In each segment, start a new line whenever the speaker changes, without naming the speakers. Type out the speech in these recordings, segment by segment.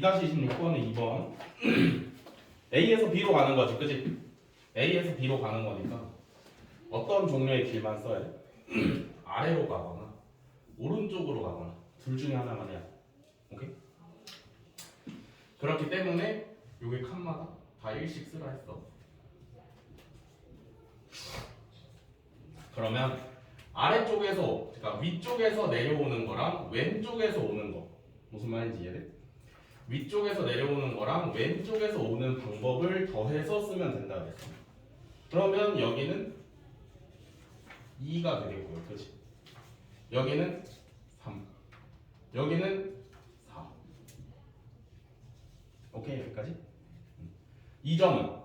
2-26번은 2번 A에서 B로 가는 거지, 그지? A에서 B로 가는 거니까 어떤 종류의 길만 써야 돼? 아래로 가거나 오른쪽으로 가거나 둘 중에 하나만 해야 돼. 오케이? 그렇기 때문에 요게 칸마다 다 1씩 쓰라 했어. 그러면 아래쪽에서, 그러니까 위쪽에서 내려오는 거랑 왼쪽에서 오는 거 무슨 말인지 이해돼? 위쪽에서 내려오는 거랑 왼쪽에서 오는 방법을 더해서 쓰면 된다 그랬어. 그러면 여기는 2가 되겠고요, 그렇지? 여기는 3, 여기는 4. 오케이, 여기까지? 이 점은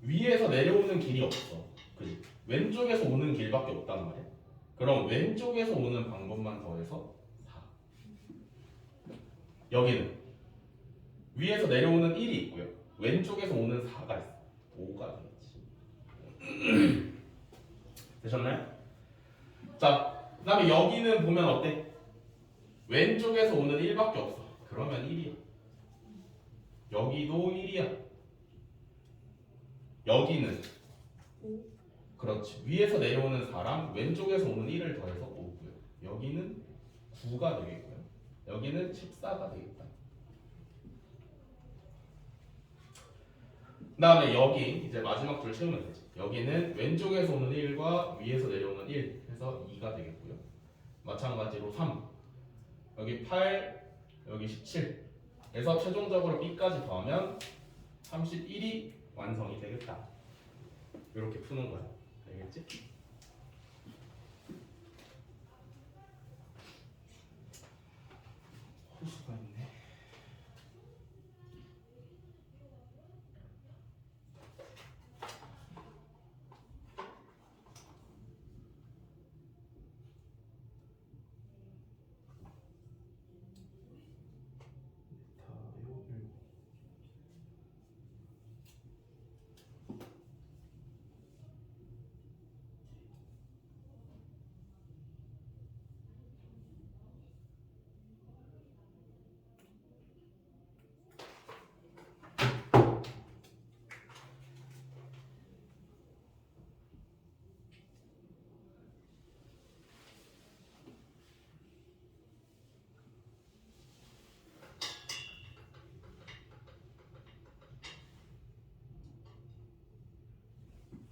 위에서 내려오는 길이 없어, 그지? 왼쪽에서 오는 길밖에 없단 말이야. 그럼 왼쪽에서 오는 방법만 더해서 4. 여기는 위에서 내려오는 1이 있고요, 왼쪽에서 오는 4가 있어. 5가 되겠지. 되셨나요? 자, 그 다음에 여기는 보면 어때? 왼쪽에서 오는 1밖에 없어. 그러면 1이야. 여기도 1이야. 여기는 그렇지. 위에서 내려오는 4랑 왼쪽에서 오는 1을 더해서 5고요. 여기는 9가 되겠고요. 여기는 14가 되겠다. 그 다음에 여기 이제 마지막 줄 채우면 되지. 여기는 왼쪽에서 오는 1과 위에서 내려오는 1 해서 2가 되겠고요. 마찬가지로 3, 여기 8, 여기 17 해서 최종적으로 B까지 더하면 31이 완성이 되겠다. 이렇게 푸는 거야. 알겠지? 호수가 있네.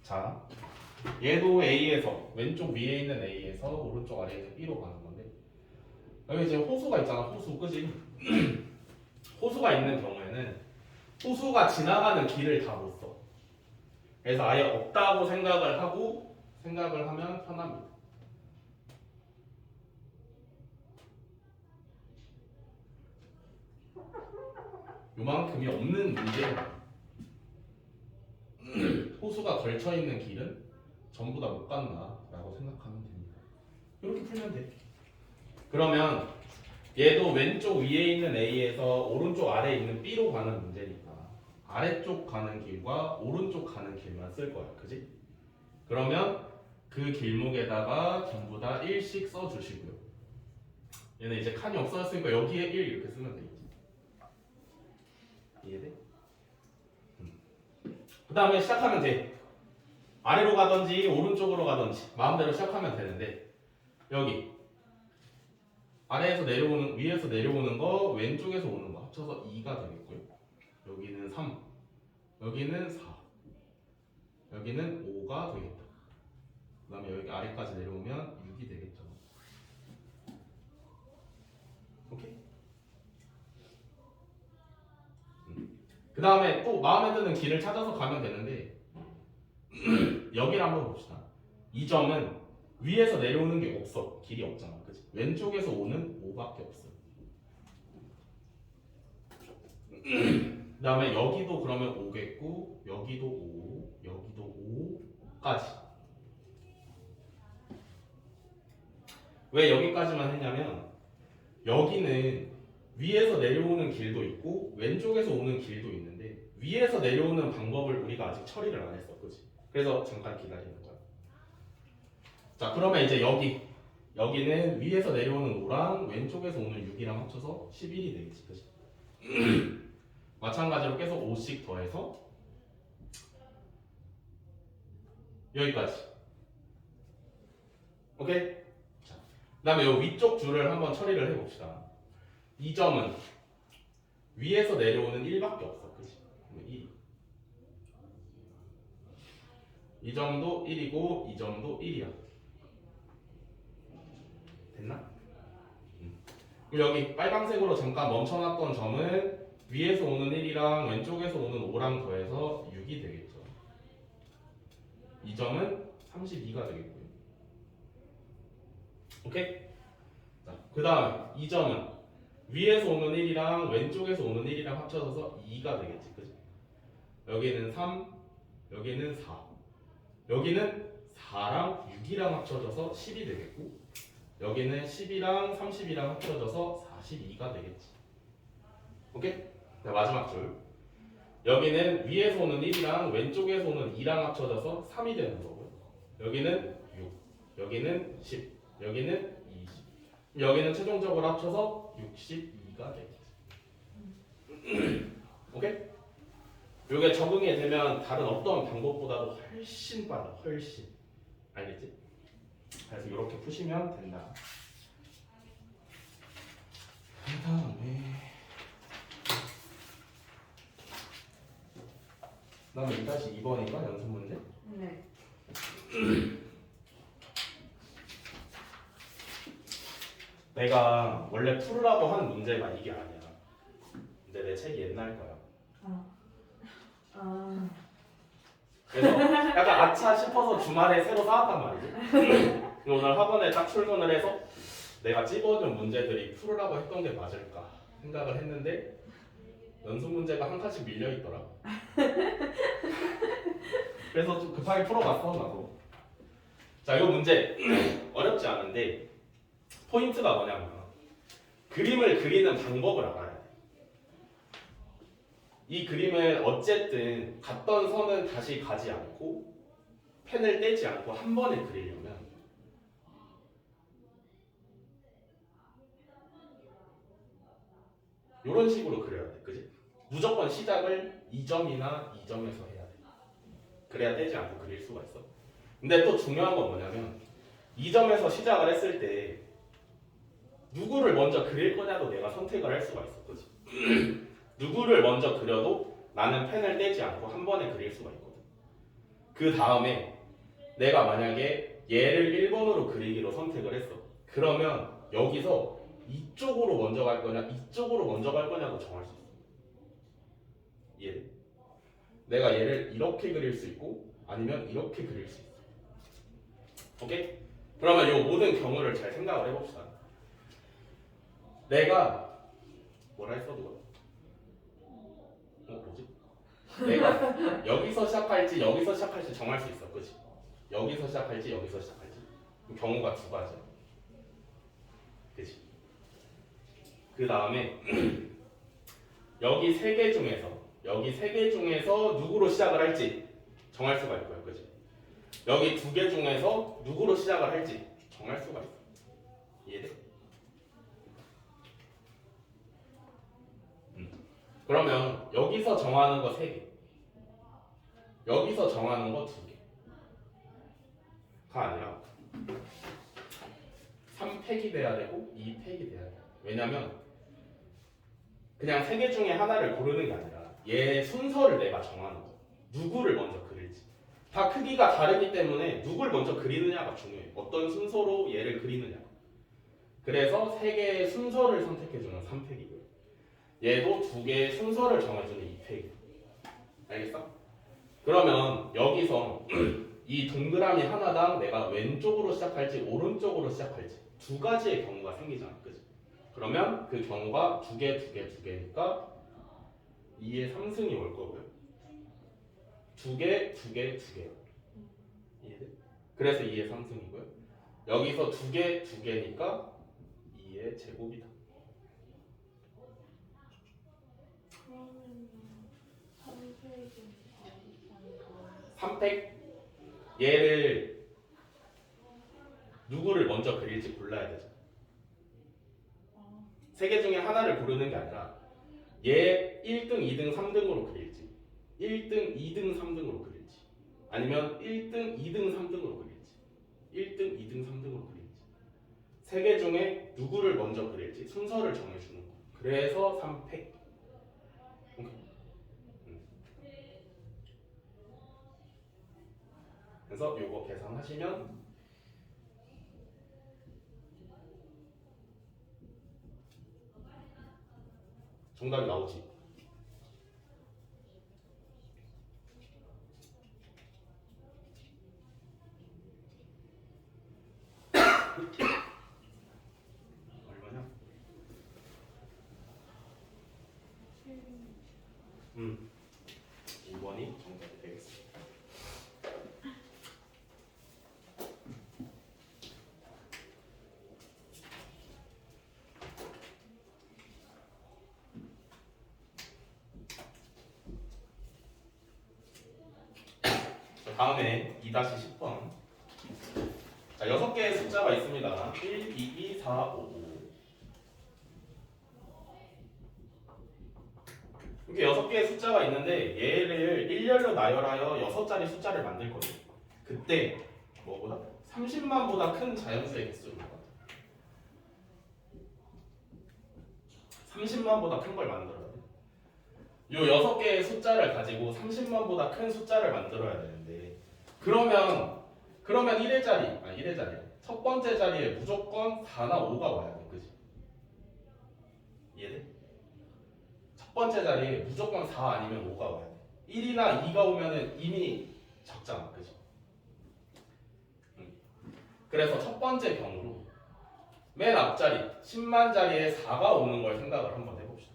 자, 얘도 A에서 왼쪽 위에 있는 A에서 오른쪽 아래에 있는 B로 가는 건데, 여기 지금 호수가 있잖아. 호수, 그지? 호수가 있는 경우에는 호수가 지나가는 길을 다 못 써. 그래서 아예 없다고 생각을 하면 편합니다. 요만큼이 없는 문제예요. 호수가 걸쳐 있는 길은 전부 다 못 간다라고 생각하면 됩니다. 이렇게 풀면 돼. 그러면 얘도 왼쪽 위에 있는 A에서 오른쪽 아래에 있는 B로 가는 문제니까 아래쪽 가는 길과 오른쪽 가는 길만 쓸 거야, 그지? 그러면 그 길목에다가 전부 다 1씩 써주시고요. 얘는 이제 칸이 없어졌으니까 여기에 1 이렇게 쓰면 되겠지. 이해돼? 그 다음에 시작하면 돼. 아래로 가든지 오른쪽으로 가든지 마음대로 시작하면 되는데, 여기 아래에서 내려오는, 위에서 내려오는 거, 왼쪽에서 오는 거 합쳐서 2가 되겠고요. 여기는 3, 여기는 4, 여기는 5가 되겠다. 그 다음에 여기 아래까지 내려오면 6이 되겠죠. 오케이? 그 다음에 또 마음에 드는 길을 찾아서 가면 되는데, 여기를 한번 봅시다. 이 점은 위에서 내려오는 게 없어. 길이 없잖아, 그치? 왼쪽에서 오는 5밖에 없어. 그 다음에 여기도 그러면 5겠고, 여기도 5, 여기도 5까지. 왜 여기까지만 했냐면, 여기는 위에서 내려오는 길도 있고 왼쪽에서 오는 길도 있는데, 위에서 내려오는 방법을 우리가 아직 처리를 안 했어, 그치? 그래서 잠깐 기다리는 거야. 자, 그러면 이제 여기 여기는 위에서 내려오는 5랑 왼쪽에서 오는 6이랑 합쳐서 11이 되겠지. 그치? 마찬가지로 계속 5씩 더해서 여기까지. 오케이? 자, 그 다음에 이 위쪽 줄을 한번 처리를 해봅시다. 이 점은 위에서 내려오는 1밖에 없어. 그치? 1. 이 점도 1이고 이 점도 1이야. 됐나? 그리고 여기 빨간색으로 잠깐 멈춰놨던 점은 위에서 오는 1이랑 왼쪽에서 오는 5랑 더해서 6이 되겠죠. 이 점은 32가 되겠고요. 오케이? 자, 그 다음에 이 점은 위에서 오는 1이랑 왼쪽에서 오는 1이랑 합쳐져서 2가 되겠지. 그치? 여기는 3, 여기는 4. 여기는 4랑 6이랑 합쳐져서 10이 되겠고 여기는 10이랑 30이랑 합쳐져서 42가 되겠지. 오케이? 자, 마지막 줄. 여기는 위에서 오는 1이랑 왼쪽에서 오는 2랑 합쳐져서 3이 되는 거고요. 여기는 6, 여기는 10, 여기는 20. 여기는 최종적으로 합쳐서 62가 되겠지. 오케이? 이게 적응이 되면 다른 어떤 방법보다도 훨씬 빨라. 훨씬. 알겠지? 그래서 이렇게 푸시면 된다. 그 다음에 2-2번인가 연습 문제?
네.
내가 원래 풀으라고 한 문제가 이게 아니야. 근데 내 책이 옛날 거야. 그래서 약간 아차 싶어서 주말에 새로 사왔단 말이지. 오늘 학원에 딱 출근을 해서 내가 찝어준 문제들이 풀으라고 했던 게 맞을까 생각을 했는데 연습 문제가 한 칸씩 밀려 있더라. 그래서 좀 급하게 풀어봤어 나도. 자, 이 문제 어렵지 않은데 포인트가 뭐냐면 그림을 그리는 방법을 알아야 돼. 이 그림을 어쨌든 갔던 선은 다시 가지 않고 펜을 떼지 않고 한 번에 그리려면 이런 식으로 그려야 돼. 그지? 무조건 시작을 2점이나 2점에서 해야 돼. 그래야 떼지 않고 그릴 수가 있어. 근데 또 중요한 건 뭐냐면 2점에서 시작을 했을 때 누구를 먼저 그릴 거냐도 내가 선택을 할 수가 있어. 그지? 누구를 먼저 그려도 나는 펜을 떼지 않고 한 번에 그릴 수가 있거든. 그 다음에 내가 만약에 얘를 1번으로 그리기로 선택을 했어. 그러면 여기서 이쪽으로 먼저 갈 거냐 이쪽으로 먼저 갈 거냐도 정할 수 있어. 이해돼? 내가 얘를 이렇게 그릴 수 있고 아니면 이렇게 그릴 수 있어. 오케이? 그러면 이 모든 경우를 잘 생각을 해봅시다. 내가 뭐라 했어 누가? 뭐지? 내가 여기서 시작할지 여기서 시작할지 정할 수 있어. 그치? 여기서 시작할지 여기서 시작할지 경우가 두 가지야. 그치? 그 다음에 여기 세 개 중에서 누구로 시작을 할지 정할 수가 있고요. 그치? 여기 두 개 중에서 누구로 시작을 할지 정할 수가 있어. 이해돼? 그러면 여기서 정하는 거 3개, 여기서 정하는 거 2개가 아니라 3팩이 돼야 되고 2팩이 돼야 돼. 왜냐면 그냥 3개 중에 하나를 고르는 게 아니라 얘 순서를 내가 정하는 거. 누구를 먼저 그릴지. 다 크기가 다르기 때문에 누굴 먼저 그리느냐가 중요해. 어떤 순서로 얘를 그리느냐. 그래서 3개의 순서를 선택해주는 3팩이고요. 얘도 2개의 순서를 정해주는 2팩. 알겠어? 그러면 여기서 이 동그라미 하나당 내가 왼쪽으로 시작할지 오른쪽으로 시작할지 두 가지의 경우가 생기잖아. 그치? 그러면 그 경우가 2개니까 2의 3승이 올 거고요. 2개. 이해돼? 그래서 2의 3승이고요. 여기서 2개니까 2의 제곱이다. 3팩 얘를 누구를 먼저 그릴지 골라야 되죠.
아,
세 개 중에 하나를 고르는 게 아니라 얘 1등, 2등, 3등으로 그릴지 1등, 2등, 3등으로 그릴지 아니면 1등, 2등, 3등으로 그릴지 1등, 2등, 3등으로 그릴지 세 개 중에 누구를 먼저 그릴지 순서를 정해주는 거. 그래서 3팩. 그래서 요거 계산하시면 정답이 나오지. 얼마냐? 5번이 정답이 되겠습니다. 다음에 2-10번. 자, 6개의 숫자가 있습니다. 1, 2, 4, 5. 이렇게 6개의 숫자가 있는데 얘를 일렬로 나열하여 6자리 숫자를 만들 거예요. 그때 뭐보다? 30만보다 큰 자연수의 개수입니다. 30만보다 큰 걸 만들어야 돼. 요 6개의 숫자를 가지고 30만보다 큰 숫자를 만들어야 되는데 그러면 1의 자리, 아니 1의 자리 첫 번째 자리에 무조건 4나 5가 와야 돼. 그지? 이해돼? 첫 번째 자리에 무조건 4 아니면 5가 와야 돼. 1이나 2가 오면은 이미 적잖아. 그지? 그래서 첫 번째 경우로 맨 앞자리 10만 자리에 4가 오는 걸 생각을 한번 해봅시다.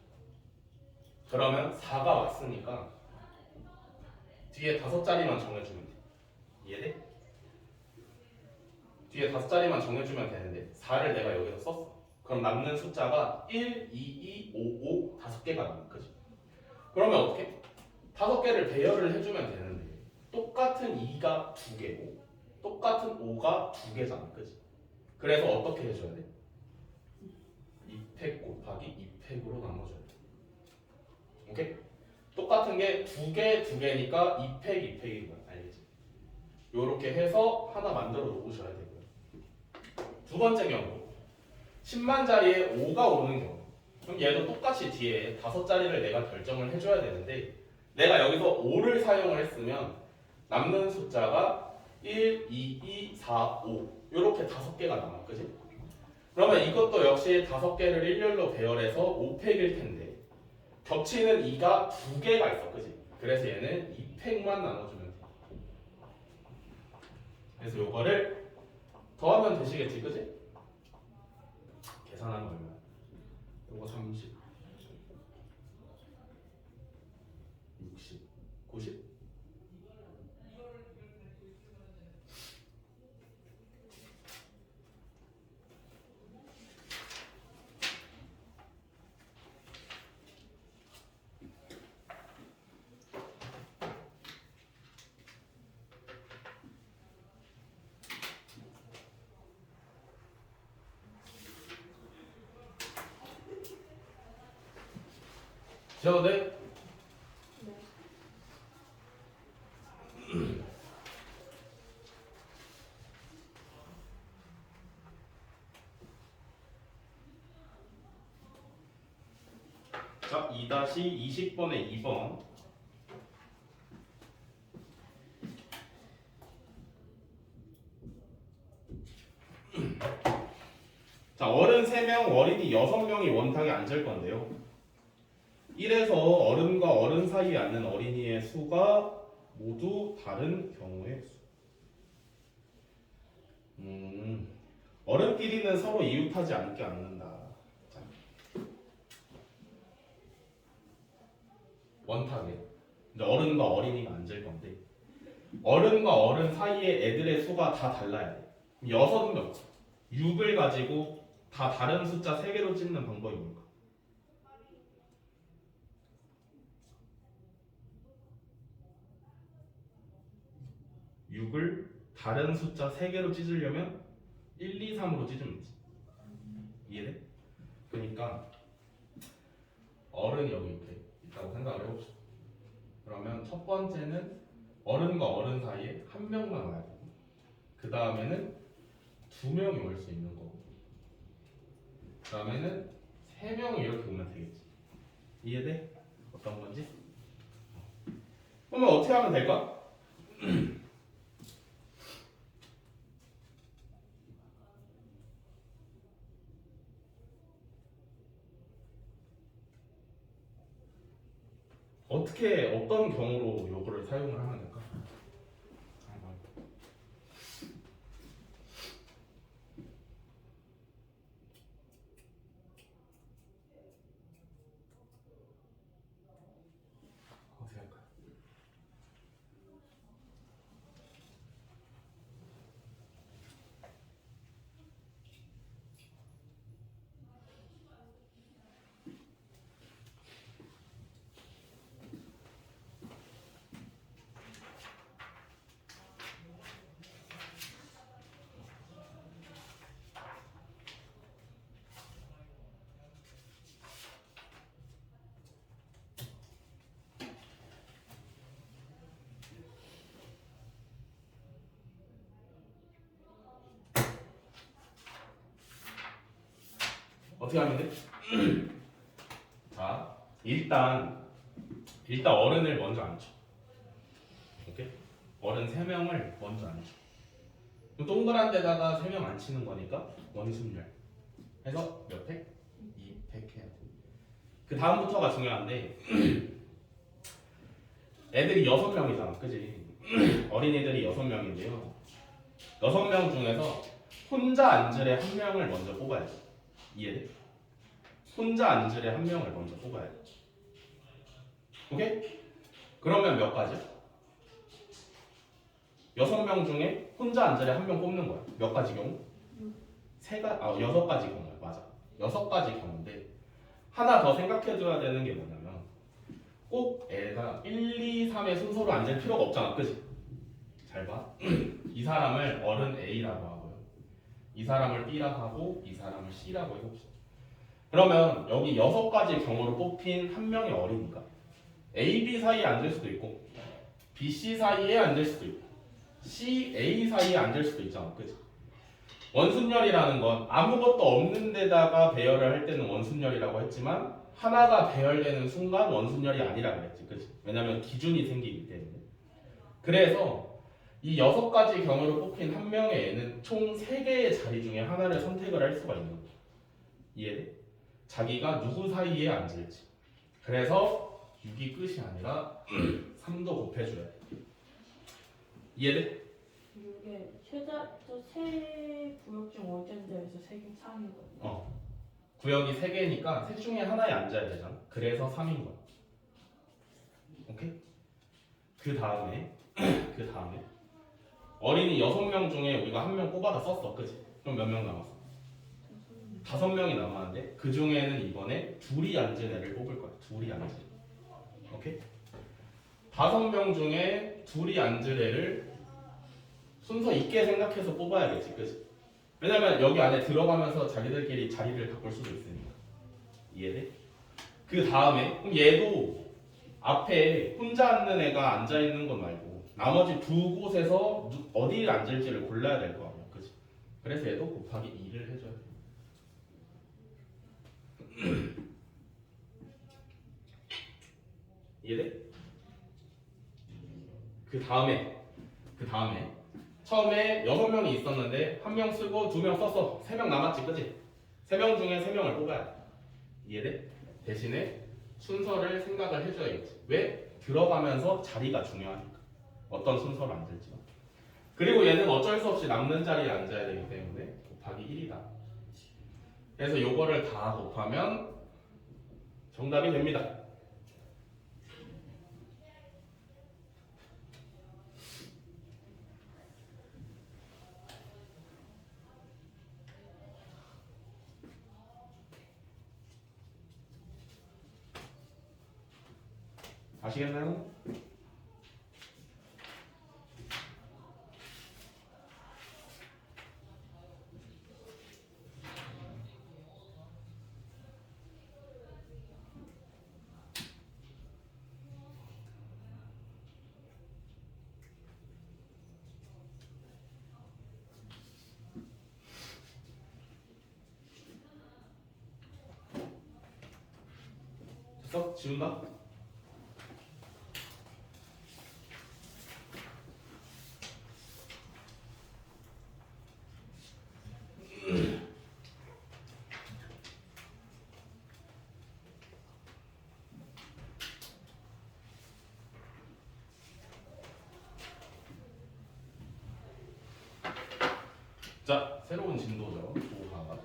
그러면 4가 왔으니까 뒤에 5자리만 정해주면 돼. 이해돼? 뒤에 5자리만 정해주면 되는데 4를 내가 여기서 썼어. 그럼 남는 숫자가 1, 2, 2, 5, 5 5개가 남아. 그지? 그러면 어떻게? 5개를 배열을 해주면 되는데 똑같은 2가 2개고 똑같은 5가 2개잖아. 그지? 그래서 어떻게 해줘야 돼? 2팩 곱하기 2팩으로 나눠줘야 돼. 오케이? 똑같은 게 2개, 2개니까 2팩, 2팩인 거야. 알겠지? 요렇게 해서 하나 만들어 놓으셔야 되고요. 두 번째 경우 10만 자리에 5가 오는 경우 그럼 얘도 똑같이 뒤에 5자리를 내가 결정을 해줘야 되는데 내가 여기서 5를 사용을 했으면 남는 숫자가 1, 2, 2, 4, 5 이렇게 5개가 남아. 그지? 그러면 이것도 역시 5개를 일렬로 배열해서 5팩일 텐데 겹치는 2가 2개가 있어. 그지? 그래서 얘는 2팩만 나눠주면 돼. 그래서 요거를 더하면 되시겠지. 그지? 계산하면 얼마야? 요거 30 60 90 지워도 돼?
네.
자, 2-20번에 2번. 자, 어른 3명, 어린이 6명이 원탁에 앉을 건데요. 1에서 어른과 어른 사이에 앉는 어린이의 수가 모두 다른 경우의 수. 어른끼리는 서로 이웃하지 않게 앉는다. 자, 원탁에. 이제 어른과 어린이가 앉을 건데 어른과 어른 사이에 애들의 수가 다 달라야 돼. 6명, 6을 가지고 다 다른 숫자 3개로 찢는 방법이 뭘까? 6을 다른 숫자 3개로 찢으려면 1, 2, 3으로 찢으면 되지. 이해돼? 그러니까 어른이 여기 이렇게 있다고 생각을 해봅시다. 그러면 첫 번째는 어른과 어른 사이에 한 명만 와야 되고, 그 다음에는 두 명이 올 수 있는 거고, 그 다음에는 세 명이 이렇게 오면 되겠지. 이해돼? 어떤 건지? 그러면 어떻게 하면 될까? 어떻게 어떤 경우로 요거를 사용을 하면 될까? 어떻게 할까? 어떻게 하면 돼? 자, 일단 어른을 먼저 앉혀. 오케이? 어른 3명을 먼저 앉혀. 그럼 동그란 데다가 3명 앉히는 거니까 원순열 해서 몇 팩? 2팩 해야 돼. 그 다음부터가 중요한데 애들이 6명이잖아, 그지? 어린이들이 6명인데요. 6명 중에서 혼자 앉으래 한 명을 먼저 뽑아야 돼. 이해돼? 혼자 앉으래 한 명을 먼저 뽑아야 돼. 오케이? 그러면 몇 가지? 6명 중에 혼자 앉으래 한 명 뽑는 거야. 몇 가지 경우? 6가지 경우야. 맞아. 6가지 경우인데 하나 더 생각해줘야 되는 게 뭐냐면 꼭 애가 1, 2, 3의 순서로 앉을 필요가 없잖아. 그치? 잘 봐. 이 사람을 어른 A라고 하고요. 이 사람을 B라고 하고 이 사람을 C라고 해봅시다. 그러면 여기 6가지 경우로 뽑힌 한 명의 어린이가 A, B 사이에 앉을 수도 있고 B, C 사이에 앉을 수도 있고 C, A 사이에 앉을 수도 있잖아. 그치? 원순열이라는 건 아무것도 없는 데다가 배열을 할 때는 원순열이라고 했지만 하나가 배열되는 순간 원순열이 아니라 그랬지. 그치? 왜냐면 기준이 생기기 때문에. 그래서 이 6가지 경우로 뽑힌 한 명의 애는 총 3개의 자리 중에 하나를 선택을 할 수가 있는 거야. 이해돼? 자기가 누구 사이에 앉을지. 그래서 6이 끝이 아니라 3도 곱해줘야 돼. 이해돼?
이게 세 구역 중 어젠데에서 세개 3이거든요.
구역이 3개니까 셋 중에 하나에 앉아야 되잖아. 그래서 3인 거야. 오케이? 그 다음에 어린이 6명 중에 우리가 한 명 뽑아다 썼어. 그치? 그럼 몇 명 남았어? 5명이 남았는데 그 중에는 이번에 둘이 앉은 애를 뽑을 거야. 둘이 앉은. 오케이? 5명 중에 둘이 앉은 애를 순서 있게 생각해서 뽑아야겠지. 그치? 왜냐면 여기 안에 들어가면서 자기들끼리 자리를 바꿀 수도 있으니까. 이해돼? 그 다음에 그럼 얘도 앞에 혼자 앉는 애가 앉아있는 것 말고 나머지 두 곳에서 어디를 앉을지를 골라야 될 거 아니야. 그치? 그래서 얘도 곱하기 2를 해줘야 돼. 이해돼? 그 다음에 처음에 6명이 있었는데 1명 쓰고 2명 썼어. 3명 남았지. 그치? 3명 중에 3명을 뽑아야 돼. 이해돼? 대신에 순서를 생각을 해줘야겠지. 왜? 들어가면서 자리가 중요하니까. 어떤 순서로 앉을지. 그리고 얘는 어쩔 수 없이 남는 자리에 앉아야 되기 때문에 곱하기 1이다. 그래서 요거를 다 곱하면 정답이 됩니다. 아시겠나요? 지운다. 자, 새로운 진도죠. 조합.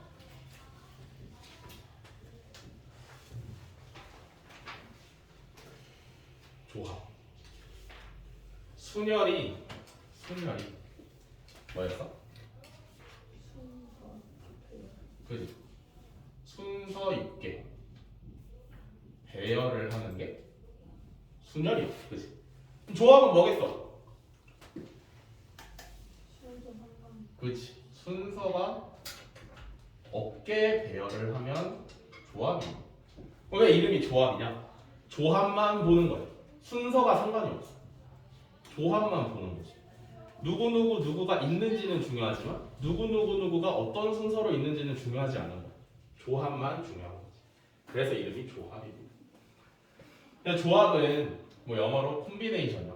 조합. 순열이 뭐였어?
순서
그지? 순서 있게 배열을 하는 게 순열이야. 그지? 그럼 조합은 뭐겠어?
순서 상관
그지? 순서가 없게 배열을 하면 조합이야. 왜 이름이 조합이냐? 조합만 보는 거야. 순서가 상관이 없어. 조합만 보는 거지. 누구가 있는지는 중요하지만 누구가 어떤 순서로 있는지는 중요하지 않은 거야. 조합만 중요한 거지. 그래서 이름이 조합입니다. 근데 조합은 뭐 영어로 콤비네이션이야.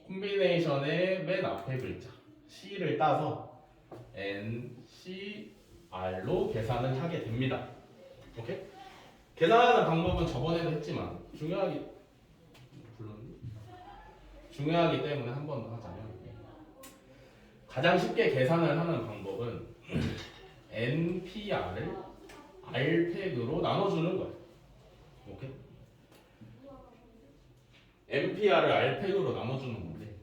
콤비네이션의 맨 앞에 글자 C를 따서 NCR로 계산을 하게 됩니다. 오케이? 계산하는 방법은 저번에도 했지만 중요하기 때문에 한 번 더 하자면 가장 쉽게 계산을 하는 방법은 NPR을 R팩으로 나눠주는 거예요. 오케이? NPR을 R팩으로 나눠주는 건데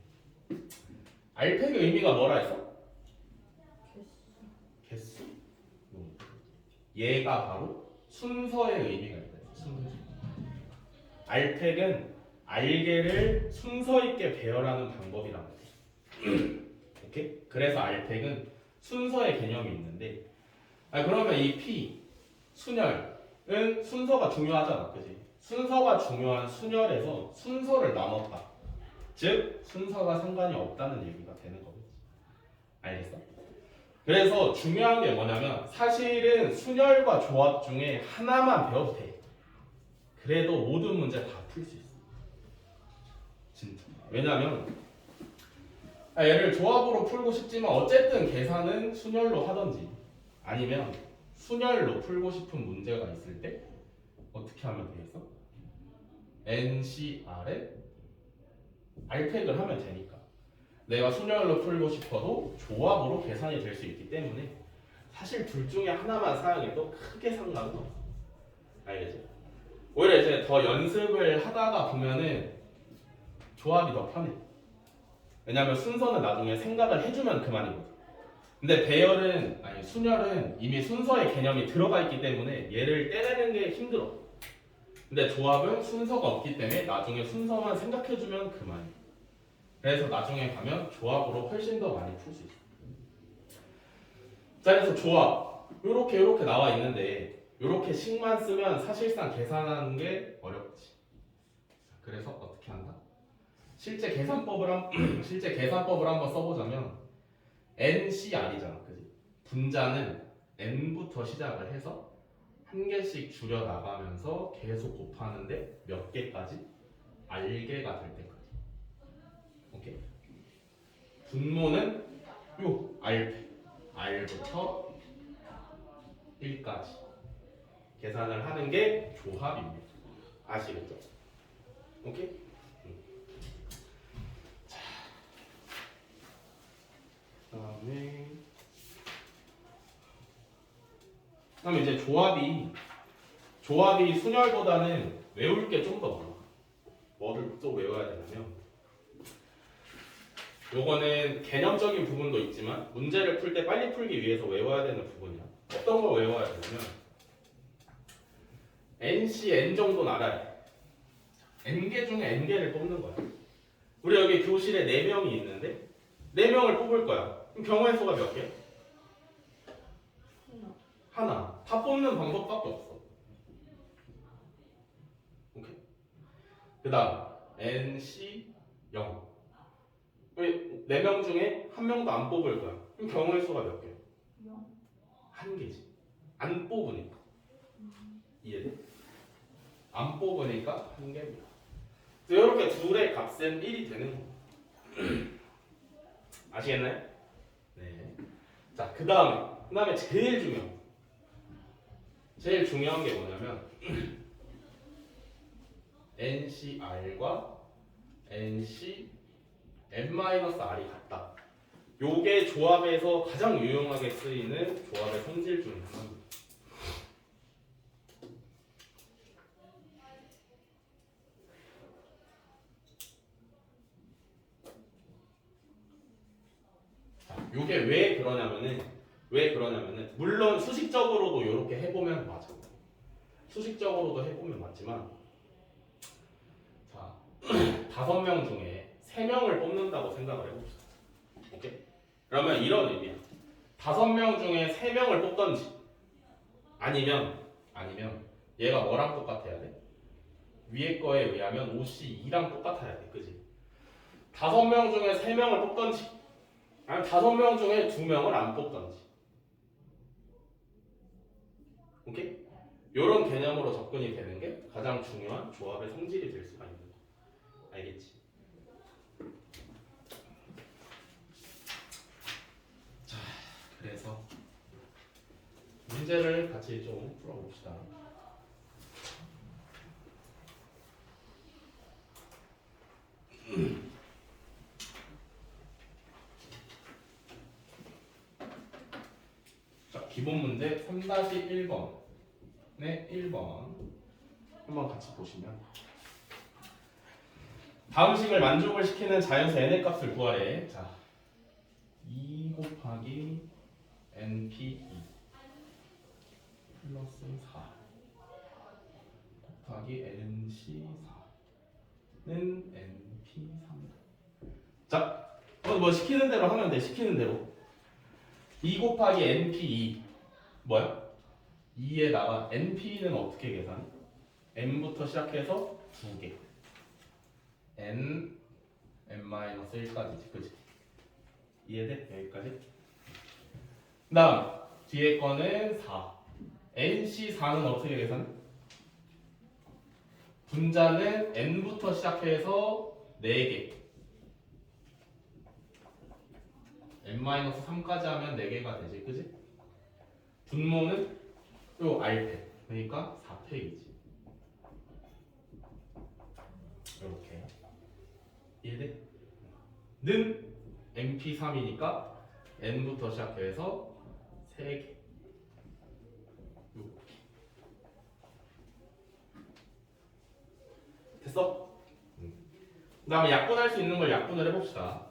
R팩의 의미가 뭐라 했어? 개수. 얘가 바로 순서의 의미가 있다. 순서. R팩은 알게를 순서 있게 배열하는 방법이란 말이야. 오케이? 그래서 R팩은 순서의 개념이 있는데, 그러면 이 P 순열은 순서가 중요하잖아, 그지? 순서가 중요한 순열에서 순서를 나눴다. 즉 순서가 상관이 없다는 얘기가 되는 거겠지. 알겠어? 그래서 중요한 게 뭐냐면 사실은 순열과 조합 중에 하나만 배워도 돼. 그래도 모든 문제 다 풀 수 있어. 진짜. 왜냐면 얘를 조합으로 풀고 싶지만 어쨌든 계산은 순열로 하던지 아니면 순열로 풀고 싶은 문제가 있을 때 어떻게 하면 되겠어? NCR에 R팩을 하면 되니까 내가 순열로 풀고 싶어도 조합으로 계산이 될 수 있기 때문에 사실 둘 중에 하나만 사용해도 크게 상관은 없어. 알겠지? 오히려 이제 더 연습을 하다가 보면은 조합이 더 편해. 왜냐면 순서는 나중에 생각을 해주면 그만이거든. 근데 순열은 이미 순서의 개념이 들어가 있기 때문에 얘를 떼내는 게 힘들어. 근데 조합은 순서가 없기 때문에 나중에 순서만 생각해주면 그만이야. 그래서 나중에 가면 조합으로 훨씬 더 많이 풀 수 있어. 자, 그래서 조합 요렇게 나와 있는데 요렇게 식만 쓰면 사실상 계산하는 게 어렵지. 그래서 어떻게 한다? 실제 계산법을 한번 써보자면 NCR이잖아, 그지? 분자는 N부터 시작을 해서 한 개씩 줄여 나가면서 계속 곱하는데 몇 개까지? R개가 될 때까지. 오케이? 분모는 요 R부터 1까지 계산을 하는 게 조합입니다. 아시겠죠? 오케이? 자, 그다음에 이제 조합이 순열보다는 외울 게 좀 더 많아. 뭐를 또 외워야 되냐면 요거는 개념적인 부분도 있지만 문제를 풀 때 빨리 풀기 위해서 외워야 되는 부분이야. 어떤 걸 외워야 되냐면 NC, N 정도는 알아야 돼. N개 중에 N개를 뽑는 거야. 우리 여기 교실에 4명이 있는데 4명을 뽑을 거야. 그럼 경우의 수가 몇 개? 하나. 다 뽑는 방법밖에 없어. 오케이. 그 다음 NC 0. 4명 중에 1명도 안 뽑을 거야. 그럼 경우의 수가 몇 개? 1개지. 안 뽑으니까. 이해돼? 안 뽑으니까 한 개입니다. 이렇게 둘의 값은 1이 되는 거예요. 아시겠나요? 네. 자, 그 다음에 제일 중요한 게 뭐냐면 NCR과 NC n-r이 같다. 요게 조합에서 가장 유용하게 쓰이는 조합의 성질 중 하나입니다. 자, 요게 왜 그러냐면은 물론 수식적으로도 이렇게 해보면 맞아. 수식적으로도 해보면 맞지만 자 5명 중에 3명을 뽑는다고 생각을 해봅시다. 오케이? 그러면 이런 의미야. 5명 중에 3명을 뽑던지 아니면 얘가 뭐랑 똑같아야 돼? 위에 거에 의하면 옷이 2랑 똑같아야 돼. 그지? 5명 중에 3명을 뽑던지 아니면 5명 중에 2명을 안 뽑던지. 오케이? 이런 개념으로 접근이 되는 게 가장 중요한 조합의 성질이 될 수가 있는 거야. 알겠지? 자, 그래서 문제를 같이 좀 풀어봅시다. 자, 기본 문제 3-1번. 네, 1번. 한번 같이 보시면 다음 식을 만족을 시키는 자연수 n의 값을 구하래. 자, 2 곱하기 np2 플러스 4 곱하기 nc4는 np3. 자, 뭐 시키는 대로 하면 돼. 시키는 대로 2 곱하기 np2 뭐야? 2에다가 np는 어떻게 계산해? n부터 시작해서 2개 n-1까지지. 그치? 이해돼? 여기까지? 그 다음 뒤에 거는 4 nc4는 어떻게 계산해? 분자는 n부터 시작해서 4개 n-3까지 하면 4개가 되지. 그치? 분모는 요 r팩 그러니까 4팩이지. 이렇게 이해돼? 는 mp3이니까 n부터 시작해서 3개 이렇게 됐어? 그 다음에 약분할 수 있는 걸 약분을 해봅시다.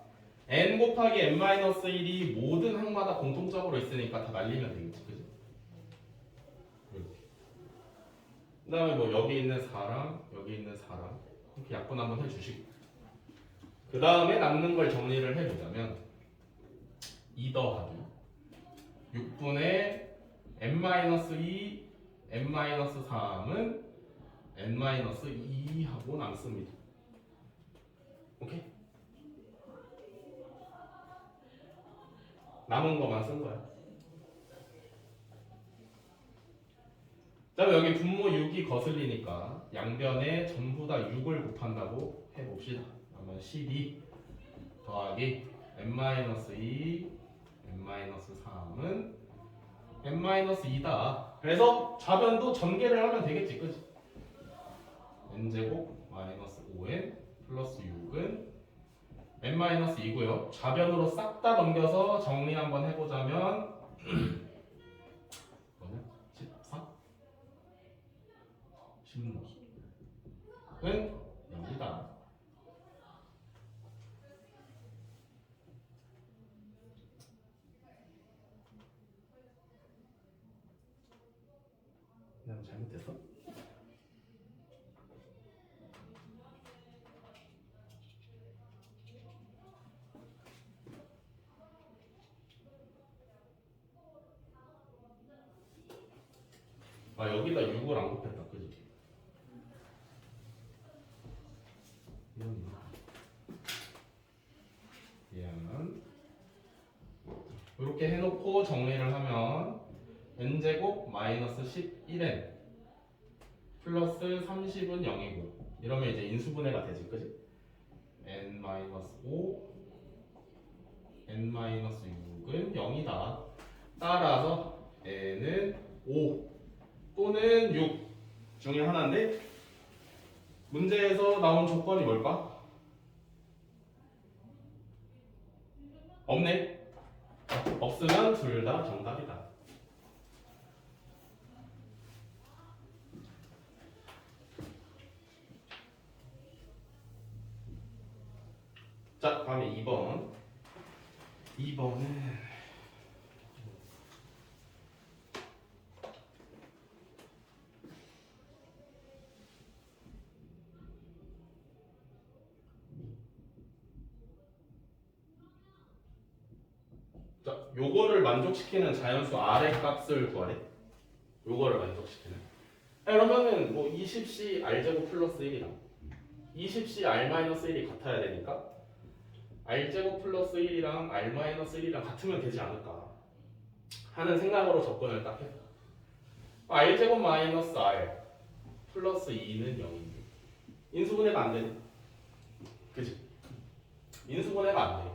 n 곱하기 n-1이 모든 항마다 공통적으로 있으니까 다 날리면 되겠지. 그지? 그 다음에 뭐 여기 있는 4랑 여기 있는 4랑 이렇게 약분 한번 해주시고 그 다음에 남는 걸 정리를 해보자면 2 더하기 6분의 n-2 n-3은 n-2하고 남습니다. 오케이? 남은 거만 쓴 거야. 그 다음에 여기 분모 6이 거슬리니까 양변에 전부 다 6을 곱한다고 해봅시다. 그러면 12 더하기 n-2 n-3은 n-2다. 그래서 좌변도 전개를 하면 되겠지. 그치? n제곱 마이너스 5n 플러스 6은 n-2고요. 좌변으로 싹 다 넘겨서 정리 한번 해보자면 이거는 14 16은 0이다. 내가 잘못했어? 아 여기다 6을 안 곱했다. 그지? 이러면 이렇게 해놓고 정리를 하면 n제곱 마이너스 11n 플러스 30은 0이고 이러면 이제 인수분해가 되지, 그지? n 마이너스 5 n 마이너스 6은 0이다. 따라서 n은 5 또는 6 중에 하나인데 문제에서 나온 조건이 뭘까? 없네. 없으면 둘 다 정답이다. 자, 다음에 2번. 2번은 자, 요거를 만족시키는 자연수 R의 값을 구하래. 요거를 만족시키는. 그러면은 뭐 20C R제곱 플러스 1이랑 20C R-1이 같아야 되니까 R제곱 플러스 1이랑 R-1이랑 같으면 되지 않을까 하는 생각으로 접근을 딱 했다. R제곱 마이너스 R 플러스 2는 0인데 인수분해가 안 되네. 그치? 인수분해가 안 돼.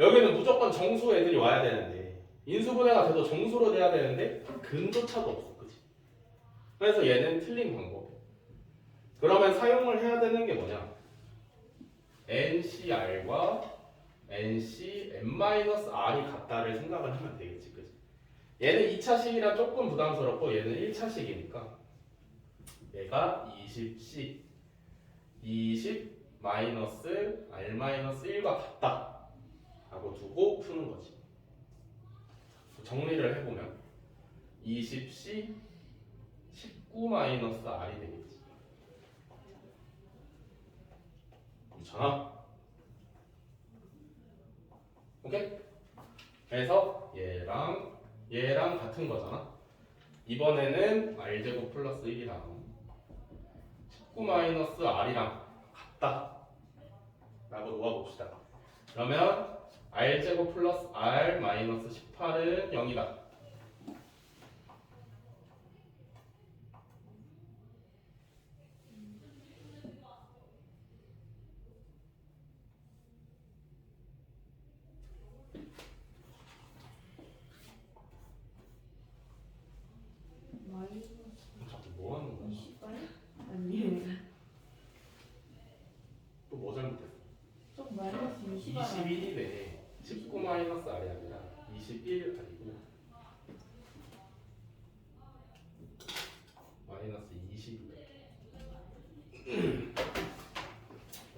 여기는 무조건 정수 애들이 와야 되는데 인수분해가 돼도 정수로 돼야 되는데 근조차도 없어. 그치? 그래서 얘는 틀린 방법이야. 그러면 사용을 해야 되는 게 뭐냐? NCR과 NCN-R이 같다를 생각을 하면 되겠지. 그치? 얘는 2차식이라 조금 부담스럽고 얘는 1차식이니까 얘가 20C 20 마이너스 R-1과 같다 하고 두고 푸는 거지. 정리를 해보면 20C 19 마이너스 R이 되겠지. 그렇잖아. 오케이? 그래서 얘랑 같은 거잖아. 이번에는 R제곱 플러스 1이랑 19 마이너스 R이랑 같다 라고 놓아봅시다. 그러면 R제곱 플러스 R 마이너스 18은 0이다.
마이너스
자꾸 뭐 하는 거야?
20발? 아니에요.
또 뭐 잘못했어?
좀 마이너스 20발.
21이네. 19 마이너스 R이 아니라 21 아니고 마이너스 20이네.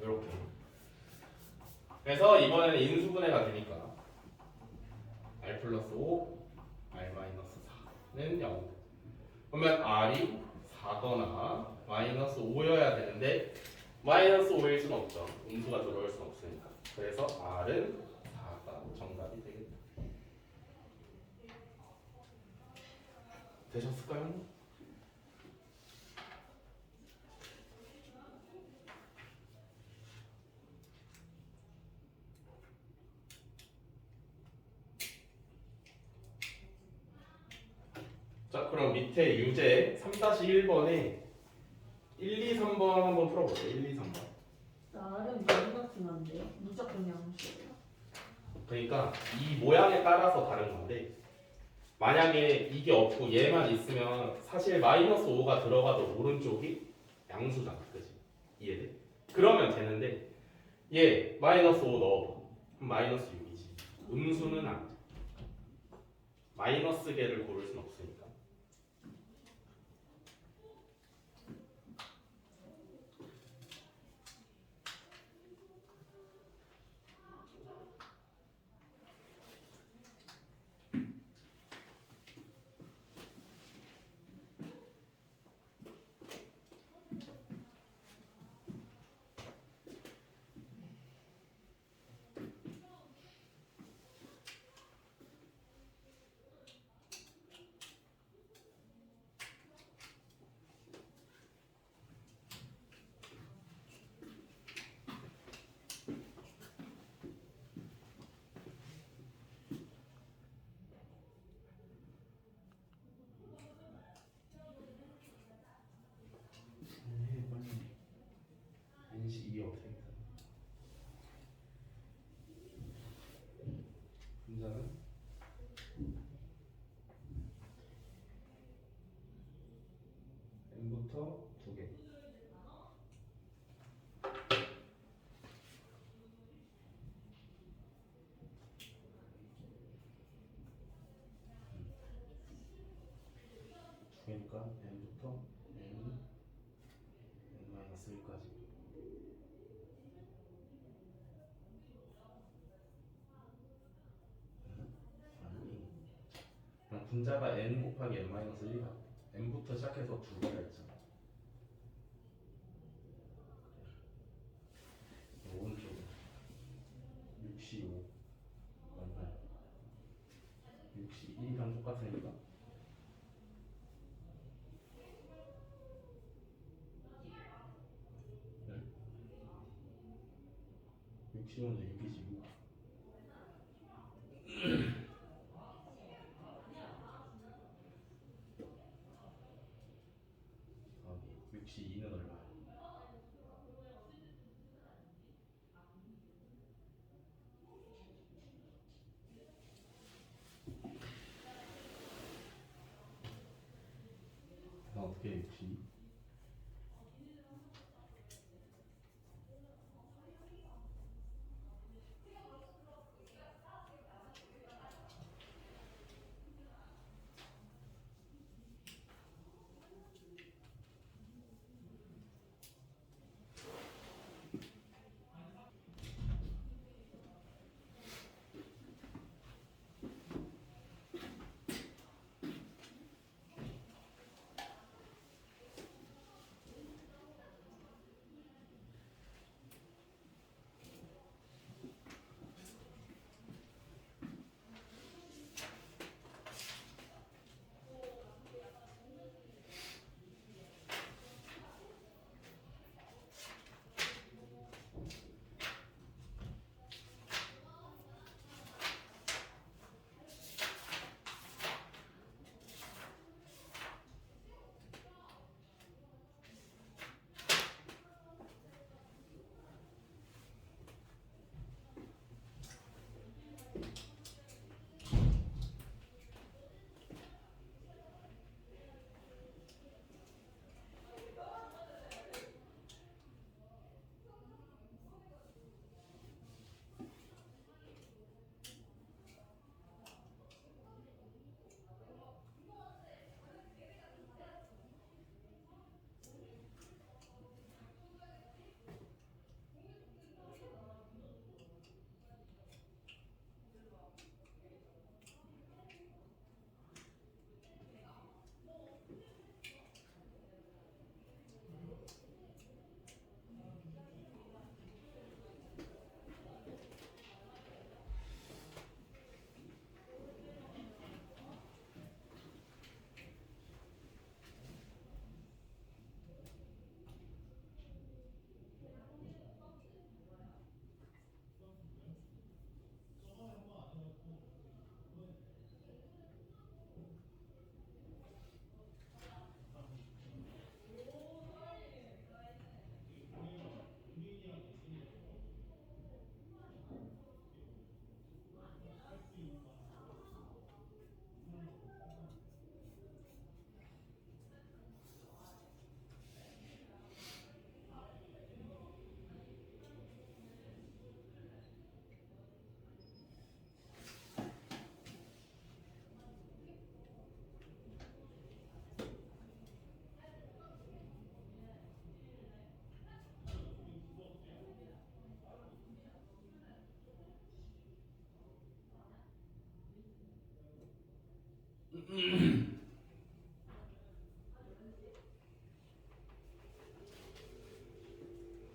이렇게. 그래서 이번에는 인수분해가 되니까 R 플러스 5, R 마이너스 4는 0. 그러면 R이 4거나 마이너스 5여야 되는데 마이너스 5일 수는 없죠. 음수가 들어올 수는 없으니까. 그래서 R은 4가 정답이 되겠다. 되셨을까요? 자, 그럼 밑에 유제 3-1번에 1, 2, 3번 한번 풀어볼게요. 1, 2, 3번.
나름 마이너스는 안 돼요? 무조건 양수예요?
그러니까 이 모양에 따라서 다른 건데 만약에 이게 없고 얘만 있으면 사실 마이너스 5가 들어가도 오른쪽이 양수잖아. 그치? 이해돼? 그러면 되는데 얘 마이너스 5 넣어봐. 그럼 마이너스 6이지. 음수는 안 돼. 마이너스 개를 고를 순 없으니까. 볼까? n부터 n-1까지. 아니, 그럼 분자가 n 곱하기 n-1이다. n부터 시작해서 두 개가 있잖아. 오른쪽에 65 얼마야? 61이랑 똑같으니까 65는 6이지. 더하기 62는 얼마야? 나 어떻게 해? 62?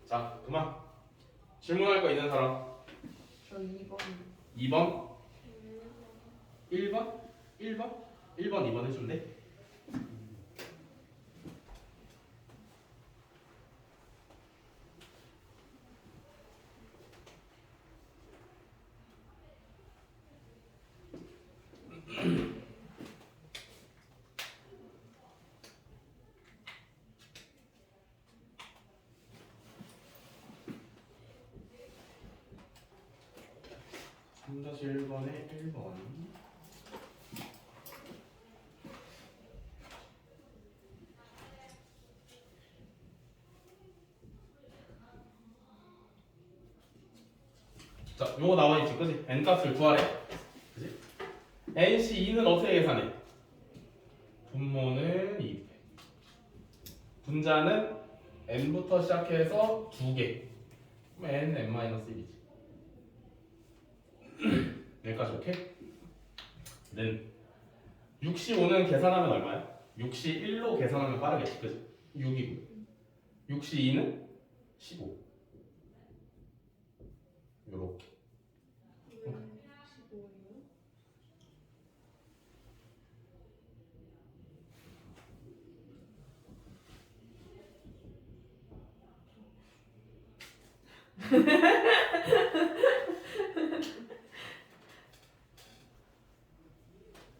자, 그만. 질문할 거 있는 사람?
저 2번.
2번? 1번? 1번? 1번, 2번 해주면 돼? 다시 1번에 1번. 자, 요거 나와있지, 그지? n 값을 구하래. 그지? NC2는 어떻게 계산해? 분모는 2. 분자는 n부터 시작해서 2개. 그럼 n, n-1이지. 여기까지 오케이? 는 6시5는 계산하면 얼마야? 6시1로 계산하면 빠르겠지, 그치? 6이고 6시2는 15. 요렇게.
왜 15예요?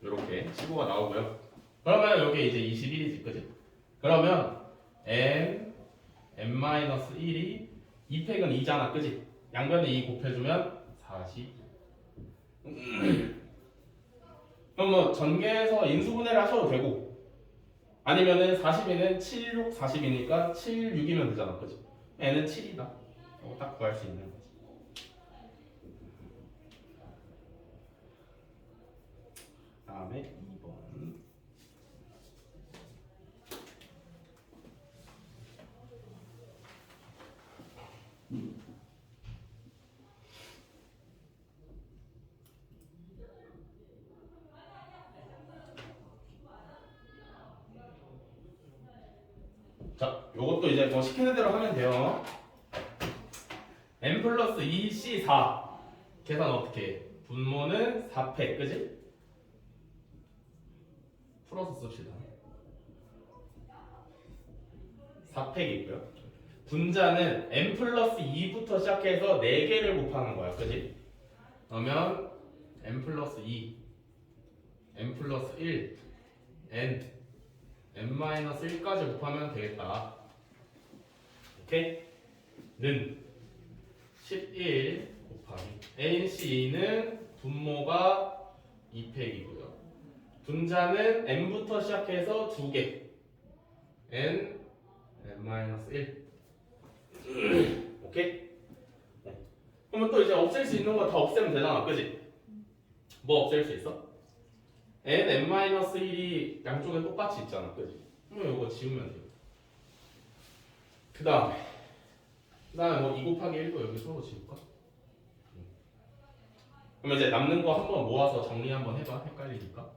요렇게 15가 나오고요. 그러면 여기 이제 21이지, 그치? 그러면 n-1이 2팩은 2잖아, 그치? 양변에 2 곱해주면 40. 그럼 뭐 전개해서 인수분해를 하셔도 되고 아니면은 40이는 7, 6, 40이니까 7, 6이면 되잖아, 그치? n은 7이다. 딱 구할 수 있는 거지. 다음에 2번. 자, 요것도 이제 뭐 시키는 대로 하면 돼요. n 플러스 2c4 계산 어떻게 해? 분모는 4팩, 그지? 풀어서 씁시다. 4팩이고요. 분자는 n 플러스 2부터 시작해서 4개를 곱하는 거야, 그지? 그러면 n 플러스 2, n 플러스 1, n-1까지 곱하면 되겠다. 오케이? 는 11 곱하기 NC는 분모가 2팩이고요. 분자는 n부터 시작해서 2개 n-1 오케이? 네. 그러면 또 이제 없앨 수 있는 거 다 없애면 되잖아, 그지? 뭐 없앨 수 있어? n-1이 양쪽에 똑같이 있잖아, 그지? 그럼 이거 지우면 돼요. 그 다음에 뭐 2 곱하기 1도 여기 서로 지울까? 그럼 이제 남는 거 한번 모아서 정리 한번 해봐. 헷갈리니까.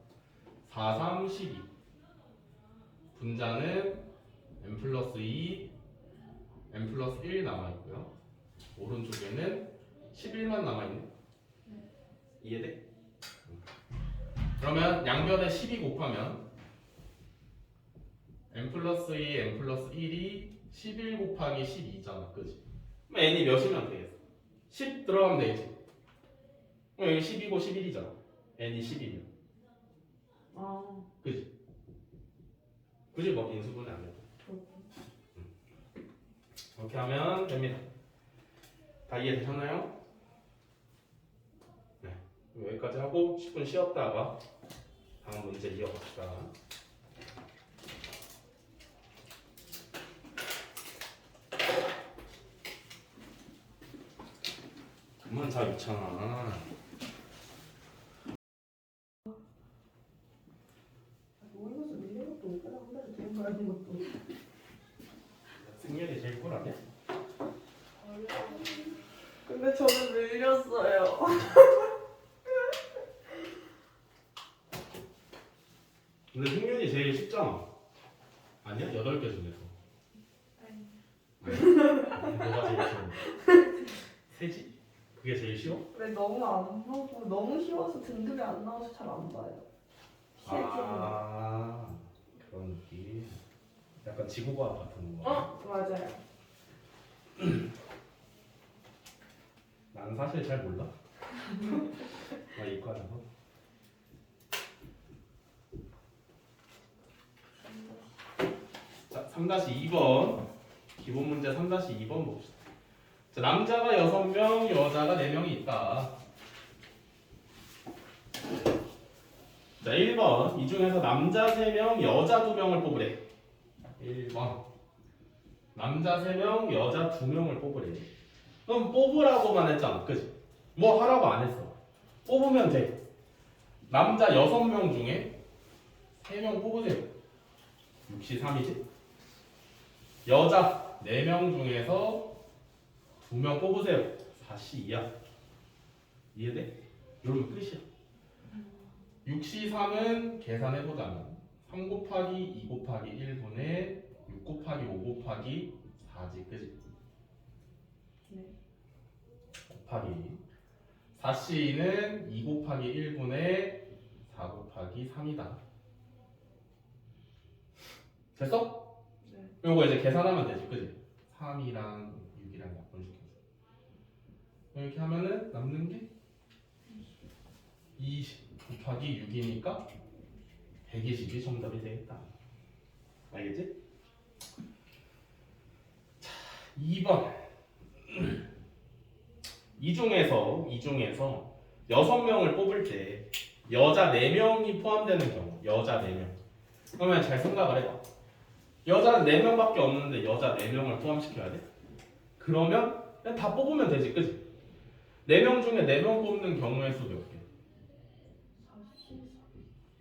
4, 3, 12 분자는 n 플러스 2, n 플러스 1 남아있고요. 오른쪽에는 11만 남아있네. 이해돼? 그러면 양변에 12 곱하면 n 플러스 2, n 플러스 1이 11 곱하기 12잖아, 그지? 그럼 n이 몇이면 되겠어? 10 들어가면 되겠지? 그럼 여기 10이고 11이잖아. n이 10이면.
아,
그지? 굳이 뭐 인수분해 안 해도. 이렇게 하면 됩니다. 다 이해되셨나요? 네. 여기까지 하고 10분 쉬었다가 다음 문제 이어갑시다. 그만 자, 유창아.
모의고사 밀린 것도 오빠랑 한 달에 되는 거 아닌 것도.
승렬이 제일 꿀 아니야?
근데 저는 밀렸어요.
근데 승렬이 제일 쉽잖아. 아니야? 8개 중에서. 뭐가 제일 쉬워? 세지? 그게 제일 쉬워?
왜 너무 안 보고 너무 쉬워서 등급이 안 나와서 잘 안 봐요.
아, 그런 느낌. 약간 지구과학 같은 거.
맞아요.
난 사실 잘 몰라. 나 이과라서. 자, 3-2번. 기본 문제 3-2번 봅시다. 자, 남자가 6명, 여자가 4명이 있다. 자, 1번. 이 중에서 남자 3명, 여자 2명을 뽑으래. 1번. 남자 3명, 여자 2명을 뽑으래. 그럼 뽑으라고만 했잖아. 그치? 뭐 하라고 안 했어. 뽑으면 돼. 남자 6명 중에 3명 뽑으세요. 6시 3이지? 여자 4명 중에서 2명 뽑으세요. 4시 2야. 이해돼? 이러면 끝이야. 6시 3은 계산해보자면 3 곱하기 2 곱하기 1분의 6 곱하기 5 곱하기 4지, 그지?
네.
곱하기 4C는 2 곱하기 1분의 4 곱하기 3이다. 됐어?
네.
요거 이제 계산하면 되지, 그지? 3이랑 6이랑 약분시켜서 이렇게 하면은 남는 게 20 곱하기 6이니까 120이 정답이 되겠다. 알겠지? 자, 2번. 이 중에서 6명을 뽑을 때 여자 4명이 포함되는 경우, 여자 4명. 그러면 잘 생각을 해봐. 여자 4명밖에 없는데 여자 4명을 포함시켜야 돼? 그러면 그냥 다 뽑으면 되지, 그지? 4명 중에 4명 뽑는 경우의 수 몇 개?
44.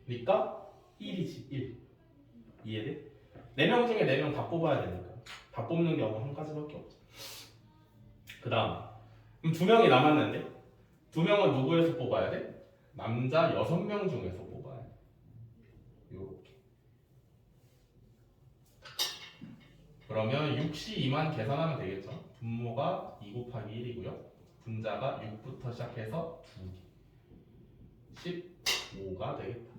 그러니까 1이지, 1. 이해돼? 4명 중에 4명 다 뽑아야 되니까. 다 뽑는 경우 한 가지밖에 없지. 그 다음, 그럼 2명이 남았는데 2명은 누구에서 뽑아야 돼? 남자 6명 중에서 뽑아야 돼. 요렇게. 그러면 6시 2만 계산하면 되겠죠? 분모가 2 곱하기 1이고요. 분자가 6부터 시작해서 2개. 15가 되겠다.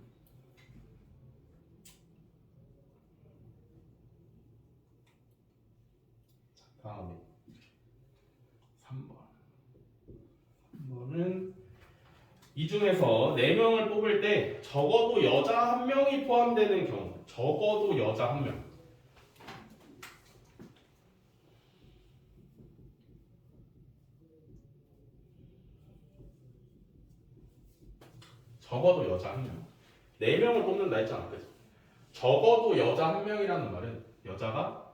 자, 다음에 3번. 3번은 이 중에서 4명을 뽑을 때 적어도 여자 1명이 포함되는 경우, 적어도 여자 1명. 적어도 여자 1명. 4명을 뽑는다 했잖아, 그치? 적어도 여자 1명이라는 말은 여자가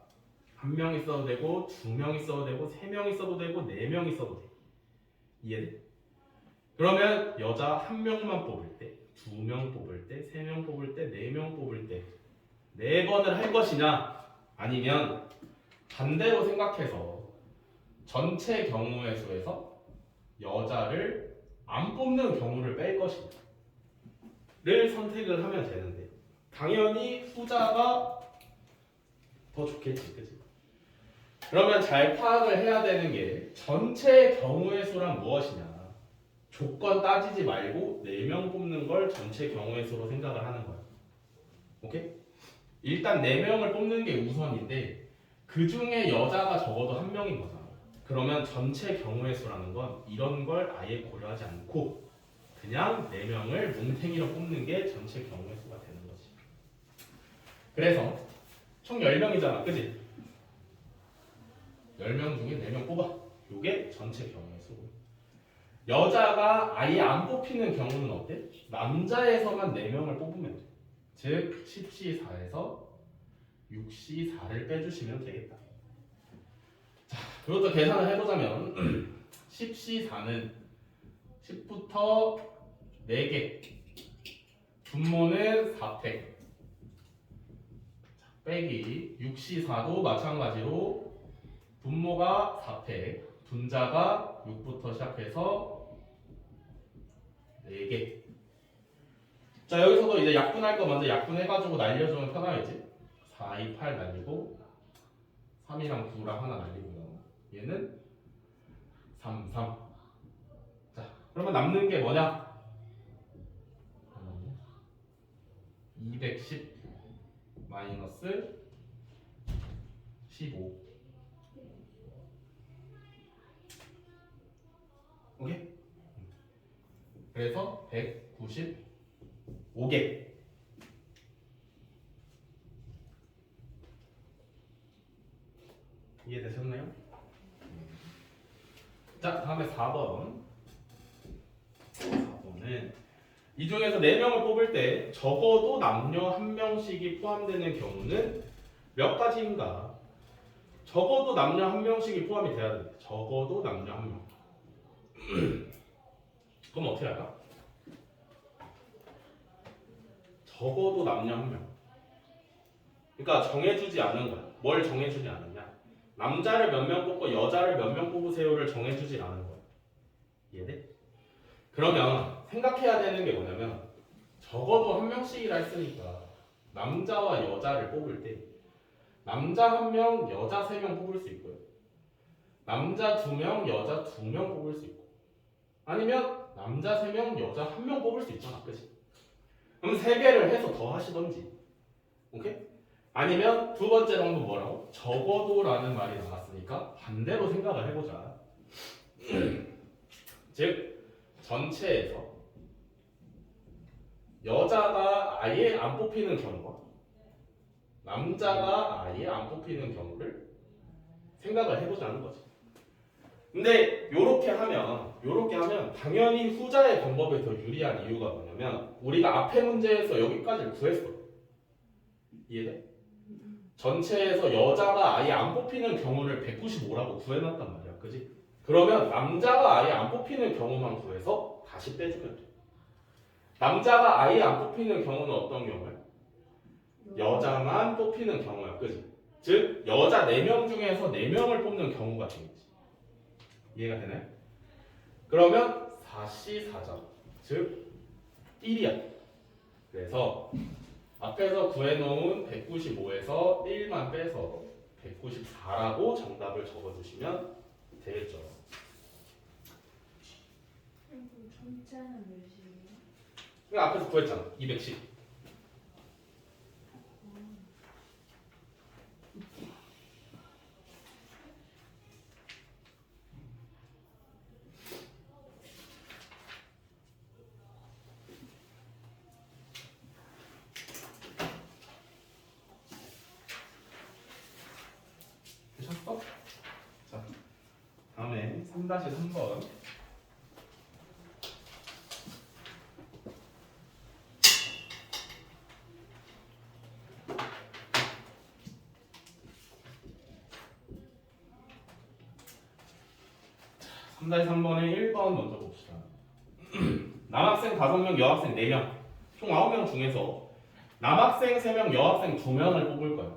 1명 있어도 되고 2명 있어도 되고 3명 있어도 되고 4명 있어도 돼. 이해돼? 그러면 여자 1명만 뽑을 때, 2명 뽑을 때, 3명 뽑을 때, 4명 뽑을 때 4번을 할 것이냐, 아니면 반대로 생각해서 전체 경우의 수에서 여자를 안 뽑는 경우를 뺄 것이냐를 선택을 하면 되는데, 당연히 후자가 더 좋겠지, 그치? 그러면 잘 파악을 해야 되는 게 전체 경우의 수란 무엇이냐. 조건 따지지 말고 4명 뽑는 걸 전체 경우의 수로 생각을 하는 거야. 오케이? 일단 4명을 뽑는 게 우선인데 그 중에 여자가 적어도 1명인 거잖아. 그러면 전체 경우의 수라는 건 이런 걸 아예 고려하지 않고 그냥 4명을 뭉탱이로 뽑는 게 전체 경우의 수가 되는 거지. 그래서 총 10명이잖아, 그치? 10명 중에 4명 뽑아. 요게 전체 경우의 수고. 여자가 아예 안 뽑히는 경우는 어때? 남자에서만 4명을 뽑으면 돼. 즉 10시 4에서 6시 4를 빼주시면 되겠다. 자, 그것도 계산을 해보자면 10시 4는 10부터 4개, 분모는 4팩, 빼기 6시 4도 마찬가지로 분모가 4팩, 분자가 6부터 시작해서 4개. 자, 여기서도 이제 약분할 거 먼저 약분해가지고 날려주면 편하겠지? 4, 2, 8 날리고 3이랑 9랑 하나 날리고요. 얘는 3, 3. 자, 그러면 남는 게 뭐냐? 210 마이너스 15. 오케이? 그래서 195개. 이해되셨나요? 자, 다음에 4번. 4번은 이 중에서 4명을 뽑을 때 적어도 남녀 1명씩이 포함되는 경우는 몇 가지인가? 적어도 남녀 1명씩이 포함이 돼야 돼. 적어도 남녀 1명. 그럼 어떻게 할까? 적어도 남녀 1명. 그러니까 정해주지 않는 거야. 뭘 정해주지 않았냐? 남자를 몇 명 뽑고 여자를 몇 명 뽑으세요를 정해주지 않은 거야. 이해돼? 그러면 생각해야 되는 게 뭐냐면 적어도 한 명씩이라 했으니까 남자와 여자를 뽑을 때 남자 1명, 여자 3명 뽑을 수 있고요. 남자 2명, 여자 2명 뽑을 수 있고 아니면 남자 3명, 여자 1명 뽑을 수 있잖아. 그치? 그럼 3개를 해서 더 하시던지 오케이? 아니면 두 번째 정도 뭐라고? 적어도라는 말이 나왔으니까 반대로 생각을 해보자. 즉 전체에서 여자가 아예 안 뽑히는 경우와 남자가 아예 안 뽑히는 경우를 생각을 해보자는 거지. 근데 요렇게 하면 당연히 후자의 방법이 더 유리한 이유가 뭐냐면 우리가 앞에 문제에서 여기까지를 구했어. 이해돼? 전체에서 여자가 아예 안 뽑히는 경우를 195라고 구해놨단 말이야. 그지? 그러면 남자가 아예 안 뽑히는 경우만 구해서 다시 빼주면 돼. 남자가 아예 안 뽑히는 경우는 어떤 경우야? 여자만 뽑히는 경우야. 그지? 즉 여자 4명 중에서 4명을 뽑는 경우가 되겠지. 이해가 되나요? 그러면 4C 4점 즉 1이야. 그래서 앞에서 구해놓은 195에서 1만 빼서 194라고 정답을 적어주시면 되겠죠.
전체는 몇이에요?
이거 앞에서 구했잖아. 210. 되셨어? 자, 다음에 3-3번. 삼 3번의 1번 먼저 봅시다. 남학생 5명, 여학생 4명, 총 9명 중에서 남학생 3명, 여학생 2명을 뽑을 거야.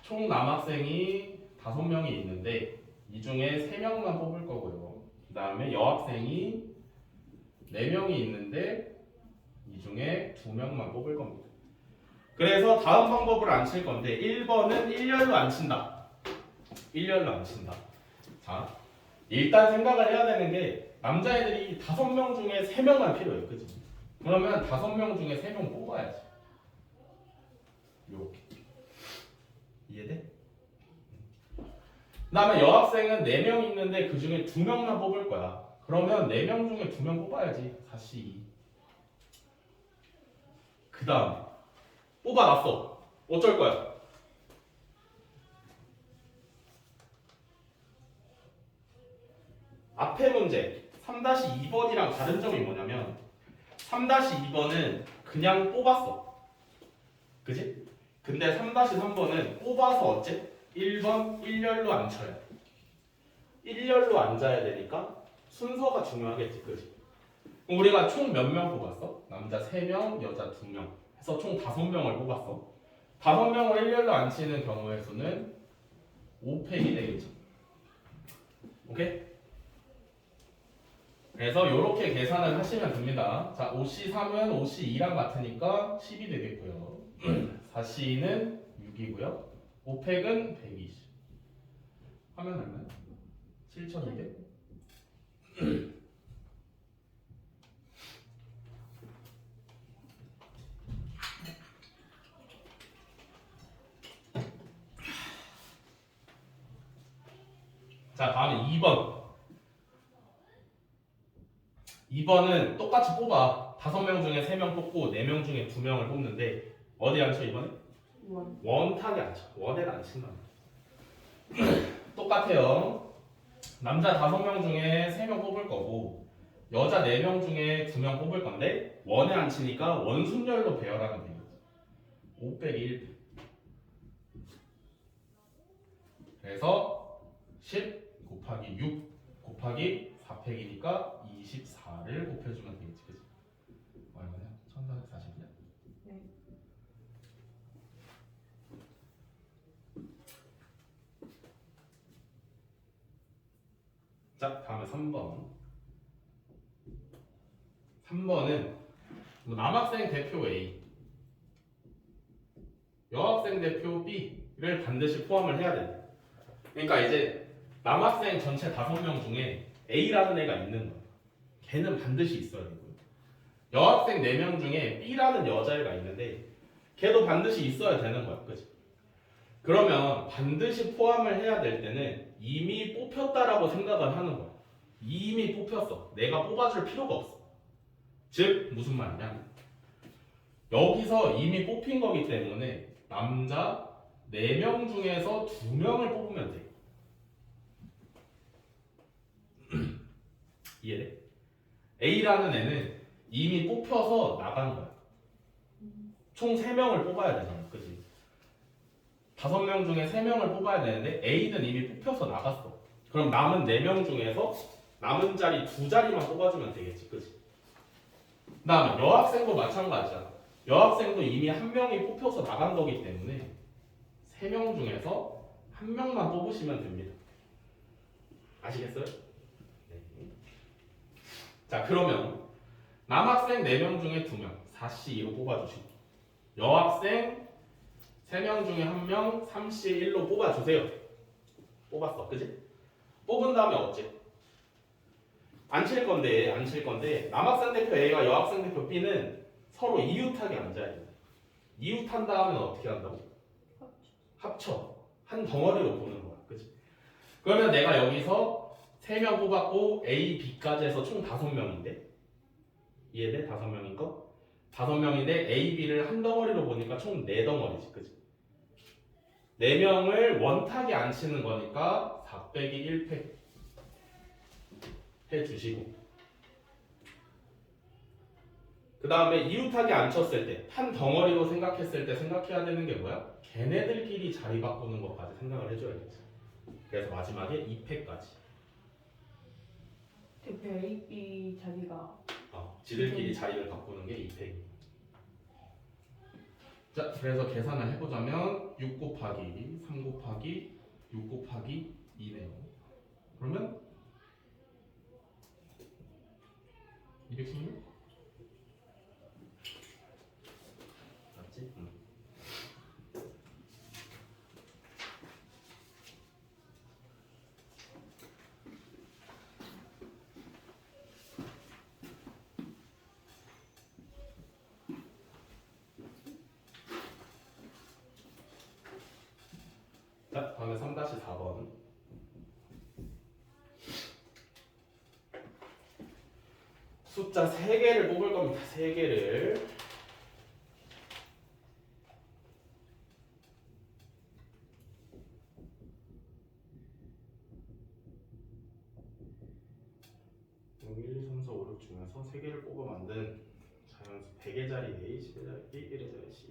총 남학생이 5명이 있는데 이 중에 3명만 뽑을 거고요. 그 다음에 여학생이 4명이 있는데 이 중에 2명만 뽑을 겁니다. 그래서 다음 방법을 안 칠 건데 1번은 일렬로 안 친다. 일렬로 안 친다. 자, 일단 생각을 해야 되는 게 남자애들이 5명 중에 3명만 필요해요. 그치? 그러면 5명 중에 3명 뽑아야지. 요렇게. 이해돼? 그 다음에 여학생은 4명 있는데 그 중에 2명만 뽑을 거야. 그러면 4명 중에 2명 뽑아야지. 4C2. 그 다음 뽑아놨어. 어쩔 거야? 앞에 문제 3-2번이랑 다른 점이 뭐냐면 3-2번은 그냥 뽑았어. 그지? 근데 3-3번은 뽑아서 어째? 1번 일렬로 앉혀야 돼. 일렬로 앉아야 되니까 순서가 중요하겠지. 그지? 그럼 우리가 총 몇 명 뽑았어? 남자 3명, 여자 2명 해서 총 5명을 뽑았어. 5명을 일렬로 앉히는 경우의 수는 5팩이 되겠죠. 오케이? 그래서 이렇게 계산을 하시면 됩니다. 자, 5C3은 5C2랑 같으니까 10이 되겠고요. 4C는 6이고요. 5팩은 120. 하면 얼마야? 7,200. 자, 다음에 2번. 2번은 똑같이 뽑아. 5명 중에 3명 뽑고 4명 중에 2명을 뽑는데 어디 앉혀 이번에? 원탁에 앉혀. 원에는 안 친다. 똑같아요. 남자 5명 중에 3명 뽑을 거고 여자 4명 중에 2명 뽑을 건데 원에 안 치니까 원순열로 배열하면 되겠지. 501. 그래서 10 곱하기 6 곱하기 4팩이니까 24를 곱해주면 되겠지. 그치? 얼마냐? 1440이야?
네.
자, 다음에 3번. 3번은 남학생 대표 A, 여학생 대표 B를 반드시 포함을 해야 된다. 그러니까 이제 남학생 전체 5명 중에 A라는 애가 있는 거야. 걔는 반드시 있어야 되고요. 여학생 4명 중에 B라는 여자애가 있는데 걔도 반드시 있어야 되는 거야. 그치? 그러면 반드시 포함을 해야 될 때는 이미 뽑혔다라고 생각을 하는 거야. 이미 뽑혔어. 내가 뽑아줄 필요가 없어. 즉 무슨 말이냐? 여기서 이미 뽑힌 거기 때문에 남자 4명 중에서 2명을 뽑으면 돼. 이해돼? A라는 애는 이미 뽑혀서 나간 거야. 총 3명을 뽑아야 되잖아. 그치? 5명 중에 3명을 뽑아야 되는데 A는 이미 뽑혀서 나갔어. 그럼 남은 4명 중에서 남은 자리 2자리만 뽑아주면 되겠지. 그치? 그 다음에 여학생도 마찬가지야. 여학생도 이미 1명이 뽑혀서 나간 거기 때문에 3명 중에서 1명만 뽑으시면 됩니다. 아시겠어요? 네. 자, 그러면 남학생 4명 중에 2명 4C2로 뽑아주시고 여학생 3명 중에 1명 3C1로 뽑아주세요. 뽑았어. 그지? 뽑은 다음에 어째? 안 칠 건데 남학생 대표 A와 여학생 대표 B는 서로 이웃하게 앉아야 돼. 이웃한 다음에 어떻게 한다고? 합쳐. 한 덩어리로 보는 거야. 그치? 그러면 내가 여기서 3명 뽑았고 A, B까지 해서 총 5명인데 이해돼? 5명인 거? 5명인데 A, B를 한 덩어리로 보니까 총 4덩어리지. 그치? 4명을 원탁에 안 치는 거니까 4 빼기 1팩 해주시고 그 다음에 이웃하게 안 쳤을 때 한 덩어리로 생각했을 때 생각해야 되는 게 뭐야? 걔네들끼리 자리 바꾸는 것까지 생각을 해줘야겠지. 그래서 마지막에 2팩까지
대표 A, B 자리가
지들끼리 자리를 바꾸는 게 2팩. 자, 그래서 계산을 해보자면 6 곱하기 3 곱하기 6 곱하기 2네요. 그러면 216? 맞지? 자, 다음에 3-4번. 숫자 3개를 뽑을 겁니다. 3개를. 여기 1, 2, 3, 4, 5, 6 중에서 3개를 뽑아 만든 자연수 100의 자리 A, 10의 자리 B, 1의 자리 C.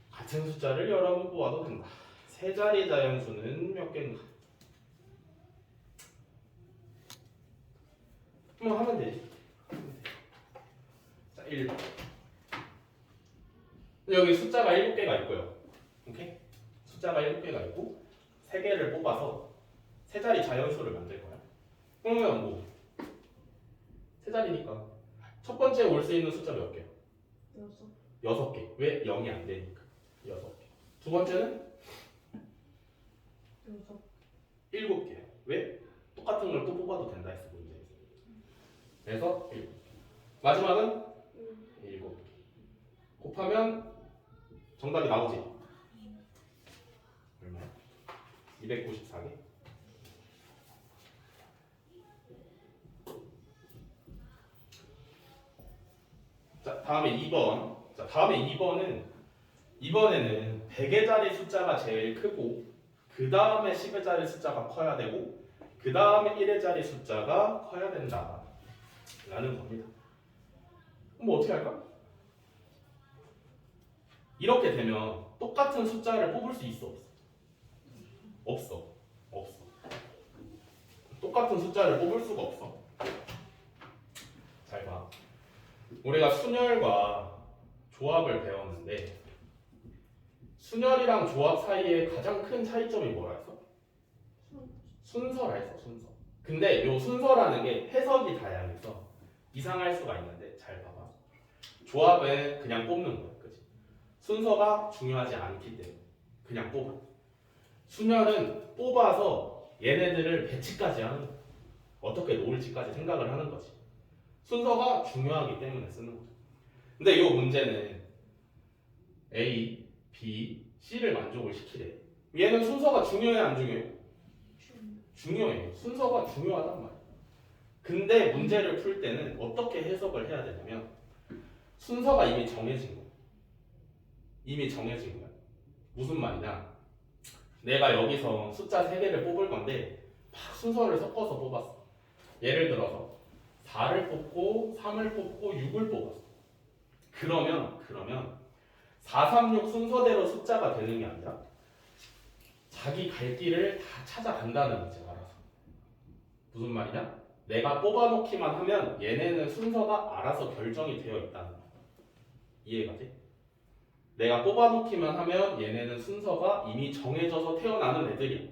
같은 숫자를 여러 번 뽑아도 된다. 세 자리 자연수는 몇 개인가? 뭐 하면 되지. 자, 1번. 여기 숫자가 7개가 있고요. 오케이? 숫자가 7개가 있고 3개를 뽑아서 세 자리 자연수를 만들 거야. 그러면 뭐? 세 자리니까 첫 번째 올 수 있는 숫자 몇 개? 6개. 왜? 0이 안 되니까 6개. 두 번째는 7개. 왜? 똑같은 걸 또 뽑아도 된다 했어 문제에서. 그래서 7개. 마지막은 7개. 곱하면 정답이 나오지? 얼마야? 294개? 자, 다음에 2번. 자, 다음에 2번은 이번에는 100의 자리 숫자가 제일 크고 그 다음에 10의 자리 숫자가 커야 되고 그 다음에 1의 자리 숫자가 커야 된다 라는 겁니다. 그럼 뭐 어떻게 할까? 이렇게 되면 똑같은 숫자를 뽑을 수 있어? 없어? 없어. 똑같은 숫자를 뽑을 수가 없어. 잘 봐. 우리가 순열과 조합을 배웠는데 순열이랑 조합 사이에 가장 큰 차이점이 뭐라 했어? 순서라 했어, 순서. 근데 요 순서라는 게 해석이 다양해서 이상할 수가 있는데 잘 봐봐. 조합은 그냥 뽑는 거야, 그치? 순서가 중요하지 않기 때문에 그냥 뽑아. 순열은 뽑아서 얘네들을 배치까지 하는 거야. 어떻게 놓을지까지 생각을 하는 거지. 순서가 중요하기 때문에 쓰는 거죠. 근데 이 문제는 A, B, C를 만족을 시키래. 얘는 순서가 중요해 안 중요해? 중요해. 순서가 중요하단 말이야. 근데 문제를 풀 때는 어떻게 해석을 해야 되냐면 순서가 이미 정해진 거야. 이미 정해진 거야. 무슨 말이냐? 내가 여기서 숫자 3개를 뽑을 건데 막 순서를 섞어서 뽑았어. 예를 들어서 4를 뽑고 3을 뽑고 6을 뽑았어. 그러면 4, 3, 6 순서대로 숫자가 되는 게 아니라 자기 갈 길을 다 찾아간다는 거지, 알아서. 무슨 말이냐? 내가 뽑아놓기만 하면 얘네는 순서가 알아서 결정이 되어 있다는 거야. 이해가 돼? 내가 뽑아놓기만 하면 얘네는 순서가 이미 정해져서 태어나는 애들이야.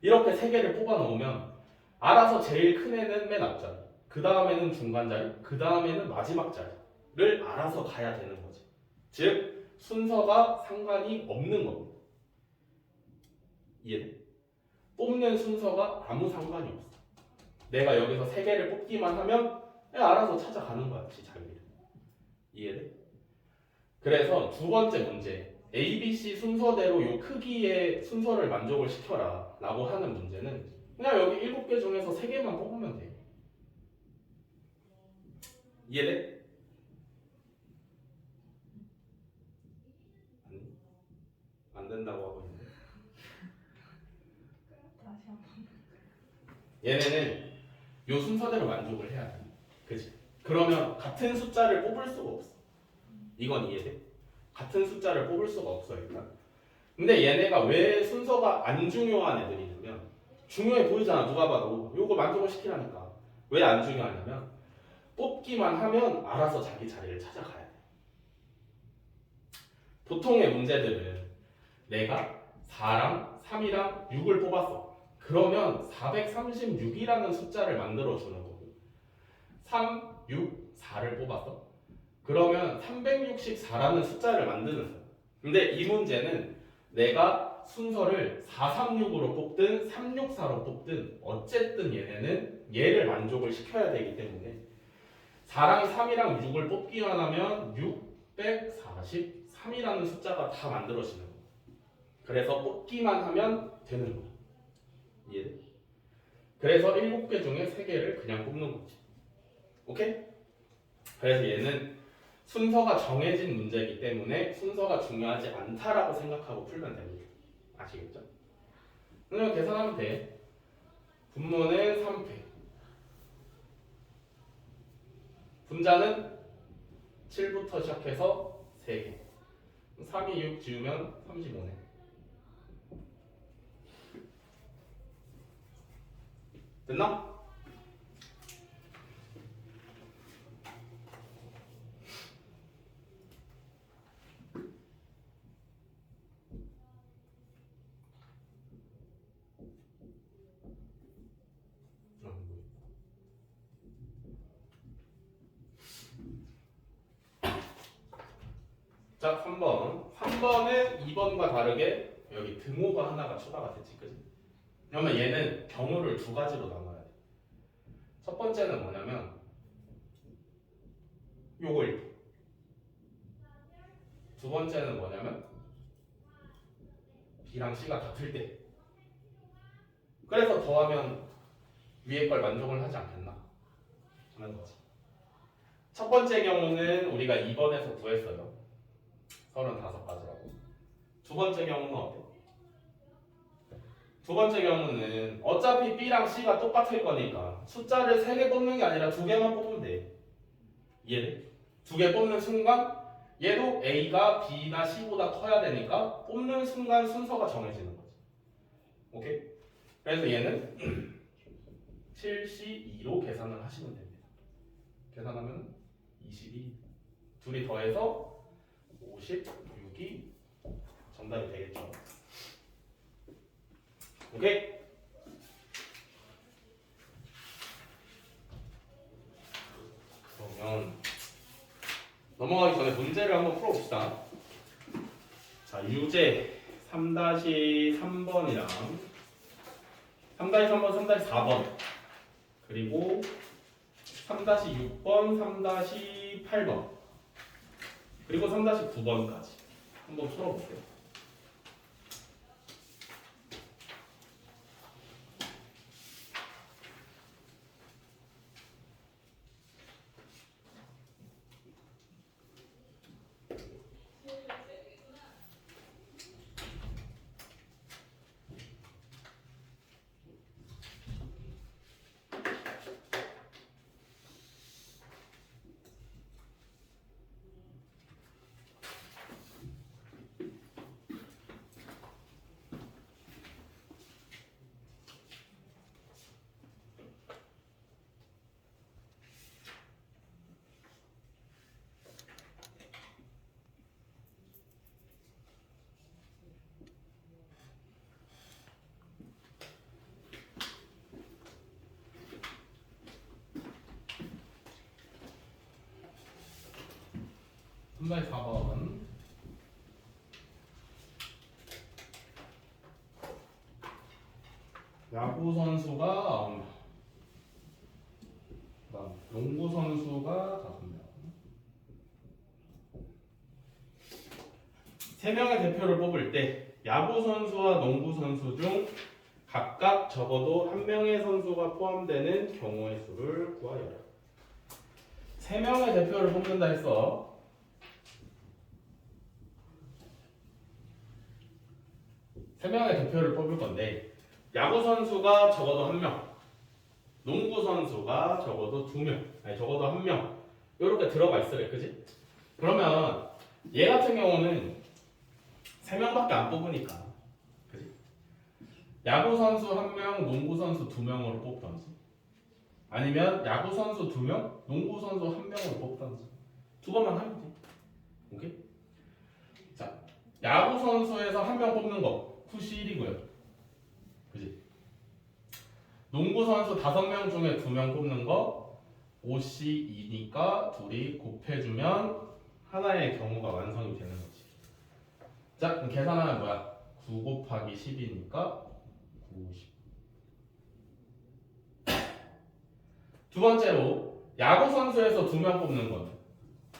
이렇게 3개를 뽑아놓으면 알아서 제일 큰 애는 맨 앞자리, 그 다음에는 중간 자리, 그 다음에는 마지막 자리를 알아서 가야 되는 거지. 즉 순서가 상관이 없는 겁니다. 이해돼? 뽑는 순서가 아무 상관이 없어. 내가 여기서 3개를 뽑기만 하면 그냥 알아서 찾아가는 거야, 지 자리를. 이해돼? 그래서 두 번째 문제, A, B, C 순서대로 요 크기의 순서를 만족을 시켜라 라고 하는 문제는 그냥 여기 7개 중에서 3개만 뽑으면 돼. 이해돼? 안 된다고 하고 있는데.
다시 한번.
얘네는 요 순서대로 만족을 해야 돼. 그치? 그러면 같은 숫자를 뽑을 수가 없어. 이건 이해돼? 같은 숫자를 뽑을 수가 없어, 일단. 근데 얘네가 왜 순서가 안 중요한 애들이냐면 중요해 보이잖아, 누가 봐도. 요거 만족을 시키라니까. 왜 안 중요하냐면 뽑기만 하면 알아서 자기 자리를 찾아가야 돼. 보통의 문제들은 내가 4랑 3이랑 6을 뽑았어. 그러면 436이라는 숫자를 만들어 주는 거고 3, 6, 4를 뽑았어. 그러면 364라는 숫자를 만드는 거야. 근데 이 문제는 내가 순서를 436으로 뽑든 364로 뽑든 어쨌든 얘네는 얘를 만족을 시켜야 되기 때문에 4랑 3이랑 6을 뽑기만 하면 643이라는 숫자가 다 만들어지는 거야. 그래서 뽑기만 하면 되는 거야. 이해돼? 그래서 7개 중에 3개를 그냥 뽑는 거지. 오케이? 그래서 얘는 순서가 정해진 문제이기 때문에 순서가 중요하지 않다라고 생각하고 풀면 됩니다. 아시겠죠? 그냥 계산하면 돼. 분모는 3패. 분자는 7부터 시작해서 3개. 3이 6 지우면 35네. 됐나? 자, 3번. 3번은 2번과 다르게 여기 등호가 하나가 추가가 됐지, 그지? 그러면 얘는 경우를 2가지로 나눠야 돼. 첫 번째는 뭐냐면 요걸. 두 번째는 뭐냐면 B랑 C가 같을 때. 그래서 더하면 위에 걸 만족을 하지 않겠나? 하는 거지. 첫 번째 경우는 우리가 2번에서 구했어요. 35가지라고. 두 번째 경우는 어때? 두 번째 경우는 어차피 B랑 C가 똑같을 거니까 숫자를 3개 뽑는 게 아니라 2개만 뽑으면 돼. 이해돼? 2개 뽑는 순간 얘도 A가 B나 C보다 커야 되니까 뽑는 순간 순서가 정해지는 거지. 오케이? 그래서 얘는 7C2로 계산을 하시면 됩니다. 계산하면 22. 둘이 더해서 56이 정답이 되겠죠. 오케이? 넘어가기 전에 문제를 한번 풀어봅시다. 자, 유제 3-3번이랑 3-3번, 3-4번 그리고 3-6번, 3-8번 그리고 3-9번까지 한번 풀어볼게요. 한발 4번 야구 선수가 9명 그다음 농구 선수가 5명 3명의 대표를 뽑을 때 야구 선수와 농구 선수 중 각각 적어도 1명의 선수가 포함되는 경우의 수를 구하여라. 3명의 대표를 뽑는다 했어. 3명의 대표를 뽑을 건데 야구 선수가 적어도 1명, 농구 선수가 적어도 2명, 아니 적어도 1명 이렇게 들어가 있으래, 그지? 그러면 얘 같은 경우는 3명밖에 안 뽑으니까, 그지? 야구 선수 1명, 농구 선수 2명으로 뽑던지, 아니면 야구 선수 2명, 농구 선수 1명으로 뽑던지 두 번만 하면 돼. 오케이? 자, 야구 선수에서 1명 뽑는 거. 푸시 1이고요. 그지? 농구 선수 5명 중에 2명 뽑는 거 OC 2니까 둘이 곱해주면 하나의 경우가 완성이 되는 거지. 자, 그럼 계산하면 뭐야? 9 곱하기 10이니까 90. 두 번째로 야구 선수에서 2명 뽑는 거는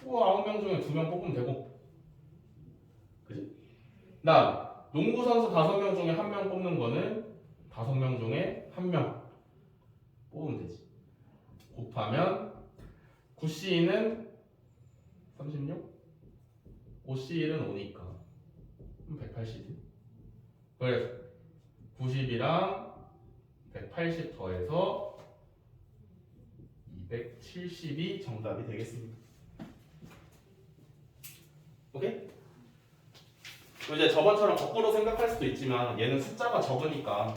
9명 중에 2명 뽑으면 되고, 그지? 다음 농구 선수 5명 중에 1명 뽑는 거는 5명 중에 1명 뽑으면 되지. 곱하면 9C는 36, 5C1은 5니까 180. 그래서 90이랑 180 더해서 270이 정답이 되겠습니다. 오케이? 이제 저번처럼 거꾸로 생각할 수도 있지만 얘는 숫자가 적으니까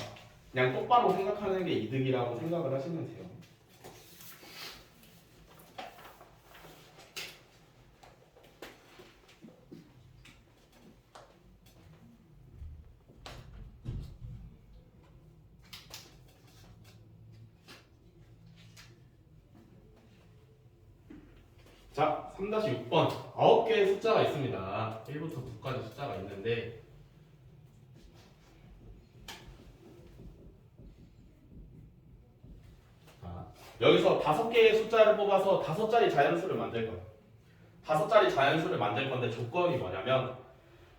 그냥 똑바로 생각하는 게 이득이라고 생각을 하시면 돼요. 자, 3-6번 9개의 숫자가 있습니다. 1부터 9까지 숫자가 있는데 여기서 5개의 숫자를 뽑아서 5자리 자연수를 만들 거예요. 5자리 자연수를 만들 건데 조건이 뭐냐면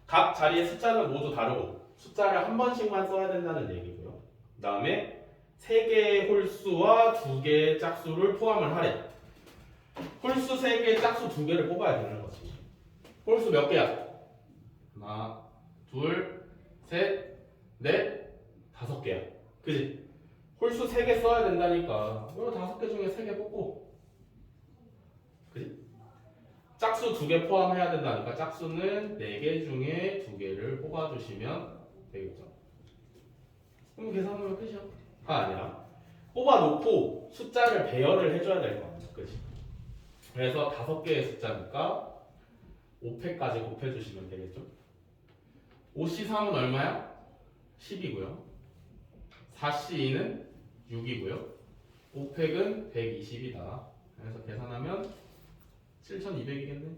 각 자리의 숫자는 모두 다르고 숫자를 한 번씩만 써야 된다는 얘기고요. 그 다음에 3개의 홀수와 2개의 짝수를 포함을 하래. 홀수 3개, 짝수 2개를 뽑아야 되는 거지. 홀수 몇 개야? 하나, 둘, 셋, 넷, 5개야. 그지? 홀수 3개 써야 된다니까. 이거 5개 중에 3개 뽑고. 그지? 짝수 2개 포함해야 된다니까. 짝수는 4개 중에 2개를 뽑아주시면 되겠죠. 그럼 계산하면 끝이야. 가 아니라 뽑아놓고 숫자를 배열을 해줘야 될 거 아니야. 그지? 그래서 5개의 숫자니까 5패까지 곱해주시면 되겠죠. 5C3은 얼마야? 10이고요. 4C2는 6이고요. 5팩은 120이다. 그래서 계산하면 7200이겠네.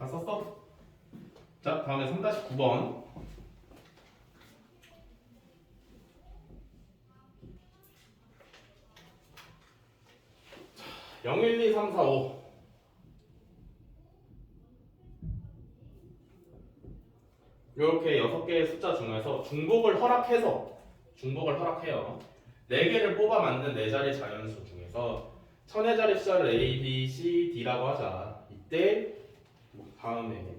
다 썼어? 자, 다음에 3-9번. 0, 1, 2, 3, 4, 5. 이렇게 6개의 숫자 중에서 중복을 허락해요. 4개를 뽑아 만든 4자리 자연수 중에서 천의 자리 숫자를 A, B, C, D라고 하자. 이때 다음에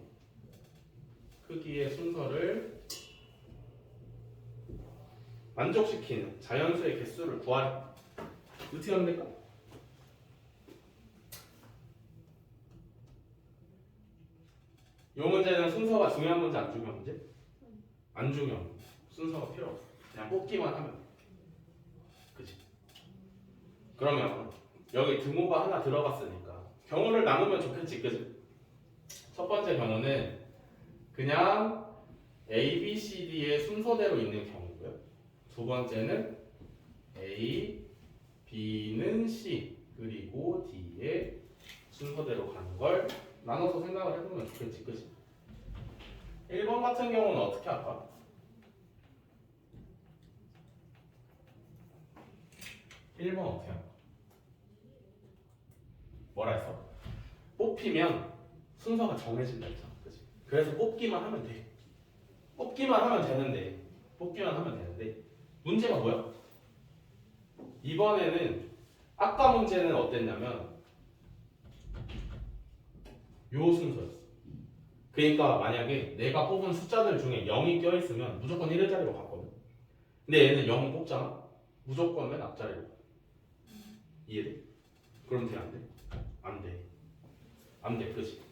크기의 순서를 만족시키는 자연수의 개수를 구하래. 어떻게 하면 될까? 이 문제는 순서가 중요한 문제 안 중요한 문제? 안 중요한 문제. 순서가 필요 없어. 그냥 뽑기만 하면 돼. 그치? 그러면 여기 등호가 하나 들어갔으니까 경우를 나누면 좋겠지, 그치? 첫 번째 경우는 그냥 A, B, C, D의 순서대로 있는 경우고요. 두 번째는 A, B는 C, 그리고 D의 순서대로 가는 걸 나눠서 생각을 해보면 좋겠지, 그치? 1번 같은 경우는 어떻게 할까? 1번 어떻게 할까? 뭐라 했어? 뽑히면 순서가 정해진다 했잖아, 그치? 그래서 뽑기만 하면 돼. 뽑기만 하면 되는데 문제가 뭐야? 이번에는 아까 문제는 어땠냐면 요 순서였어. 그러니까 만약에 내가 뽑은 숫자들 중에 0이 껴있으면 무조건 1의 자리로 갔거든. 근데 얘는 0 뽑잖아? 무조건 맨 앞자리로 가. 이해돼? 그럼 돼? 안 돼? 안 돼. 안 돼, 그치?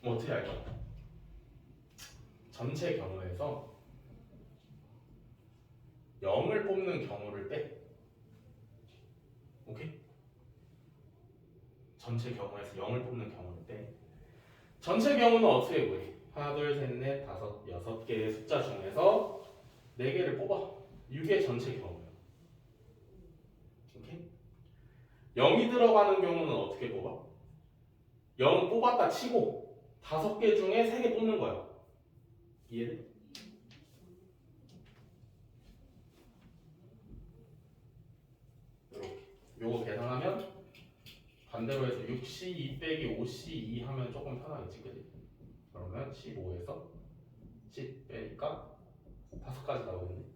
뭐 어떻게 할까? 전체 경우에서 0을 뽑는 경우를 빼. 오케이? 전체 경우에서 0을 뽑는 경우를 빼. 전체 경우는 어떻게 구해? 하나, 둘, 셋, 넷, 다섯, 6개의 숫자 중에서 4개를 뽑아. 이게 전체 경우야. 오케이? 0이 들어가는 경우는 어떻게 뽑아? 0 뽑았다 치고 5개 중에 3개 뽑는 거야. 이해돼? 이렇게. 요거 계산하면 반대로 해서 6C2 빼기 5C2 하면 조금 편하겠지, 그지? 그러면 15에서 10 빼니까 5가지 나오겠네.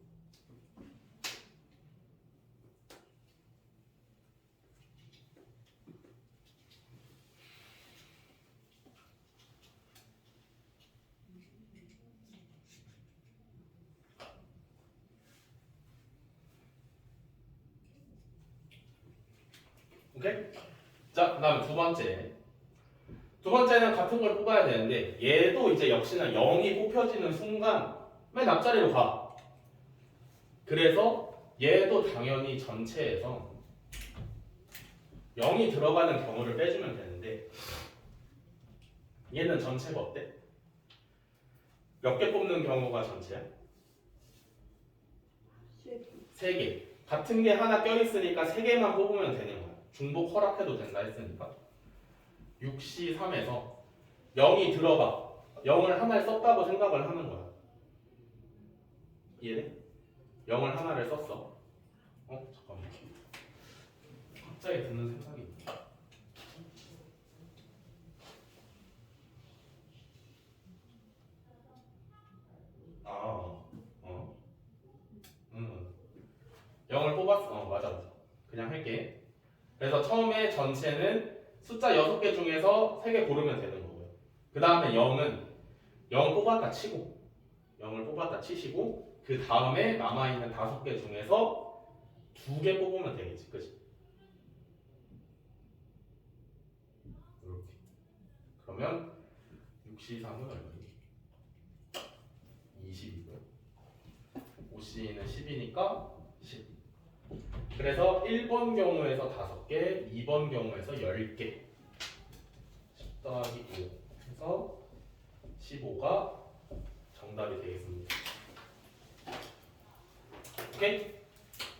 오케이? 자, 그 다음에 두 번째. 두 번째는 같은 걸 뽑아야 되는데 얘도 이제 역시나 0이 뽑혀지는 순간 맨 앞자리로 가. 그래서 얘도 당연히 전체에서 0이 들어가는 경우를 빼주면 되는데 얘는 전체가 어때? 몇 개 뽑는 경우가 전체야? 3개. 같은 게 하나 껴있으니까 3개만 뽑으면 되는 거야. 중복 허락해도 된다 했으니까 6C3에서 0이 들어가. 0을 하나를 썼다고 생각을 하는 거야. 이해돼? 0을 하나를 썼어. 잠깐만. 갑자기 드는 생각이 있네. 아, 0을 뽑았어. 맞아. 그냥 할게. 그래서 처음에 전체는 숫자 6개 중에서 3개 고르면 되는 거고요. 그 다음에 0은 0 뽑았다 치고 0을 뽑았다 치시고 그 다음에 남아있는 5개 중에서 2개 뽑으면 되겠지, 그치? 이렇게. 그러면 6C3은 얼마니? 20이고요. 5C는 10이니까 10. 그래서 1번 경우에서 5개, 2번 경우에서 10개. 10 더하기 5 해서 15가 정답이 되겠습니다. 오케이?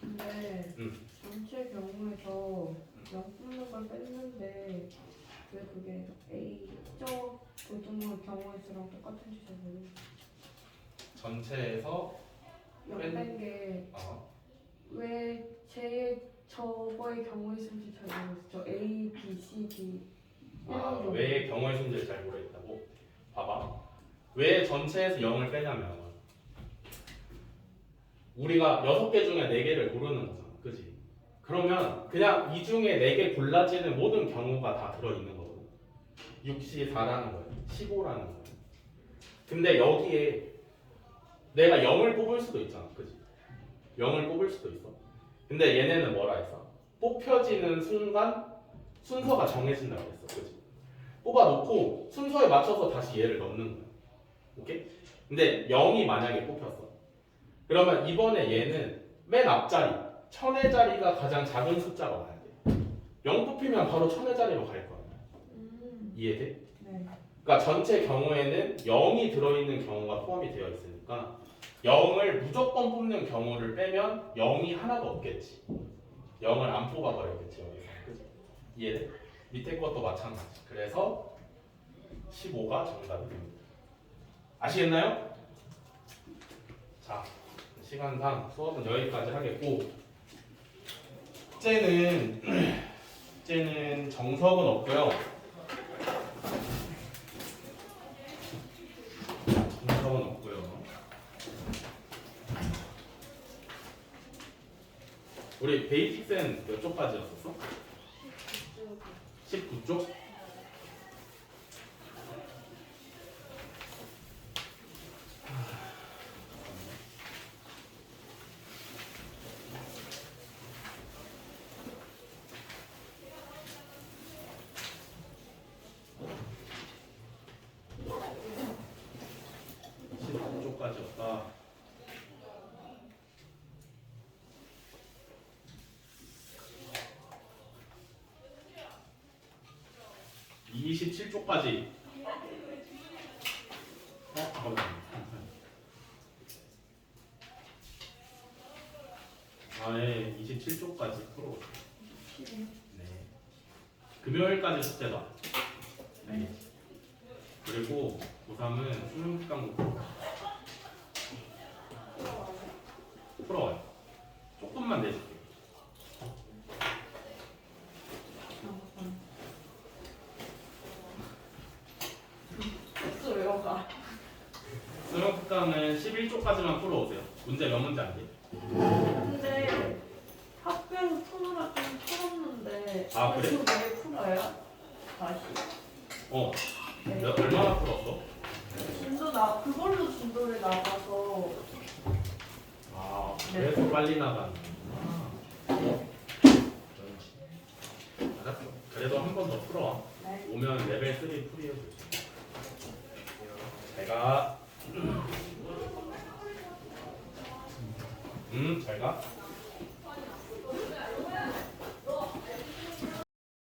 근데 전체 경우에서 0 뽑는 걸 뺐는데 왜 그게 A 점 고등어 경우의 수랑 똑같은 주제고요.
전체에서
옆에 게
어,
왜 제 저거의 경우의 수인지 잘 모르겠어요. 저 A, B, C, D
왜 경우의 수인지를 잘 모르겠다고? 봐봐. 왜 전체에서 0을 빼냐면 우리가 6개 중에 4개를 고르는 거잖아. 그지? 그러면 그냥 이 중에 4개 골라지는 모든 경우가 다 들어있는 거거든. 64라는 거예요. 15라는 거예요. 근데 여기에 내가 0을 뽑을 수도 있잖아. 그지? 0을 뽑을 수도 있어. 근데 얘네는 뭐라 했어? 뽑혀지는 순간 순서가 정해진다고 했어. 그지? 뽑아놓고 순서에 맞춰서 다시 얘를 넣는 거야. 오케이? 근데 0이 만약에 뽑혔어. 그러면 이번에 얘는 맨 앞자리, 1000의 자리가 가장 작은 숫자가 와야 돼. 0 뽑히면 바로 1000의 자리로 갈 거야. 이해돼?
네.
그러니까 전체 경우에는 0이 들어있는 경우가 포함이 되어 있으니까 0을 무조건 뽑는 경우를 빼면 0이 하나도 없겠지. 0을 안 뽑아버렸겠지. 여기서. 그치? 이해돼? 밑에 것도 마찬가지. 그래서 15가 정답이 됩니다. 아시겠나요? 자, 시간상 수업은 여기까지 하겠고 숙제는 정석은 없고요. 정석은 없고요. 우리 베이직센 몇 쪽까지였었어? 19쪽? 쪽까지였다. 27쪽까지. 예, 27쪽까지 풀어. 네. 금요일까지 숙제다. 네. 그리고 고3은 수능 과목 풀어와요. 조금만 내줄게.
외워가.
수능 특강은 11쪽까지만 풀어오세요. 문제 몇 문제 안 돼?
근데 학교에서 푸느라 좀 풀었는데
아, 그래?
지금 왜 풀어요? 다시.
네. 얼마나 풀었어?
그걸로 진도를 나가서
그래서 빨리 나간. 알았어. 그래도 한 번 더 풀어와.
네.
오면 레벨 3 풀이해줄게. 내가 잘 가.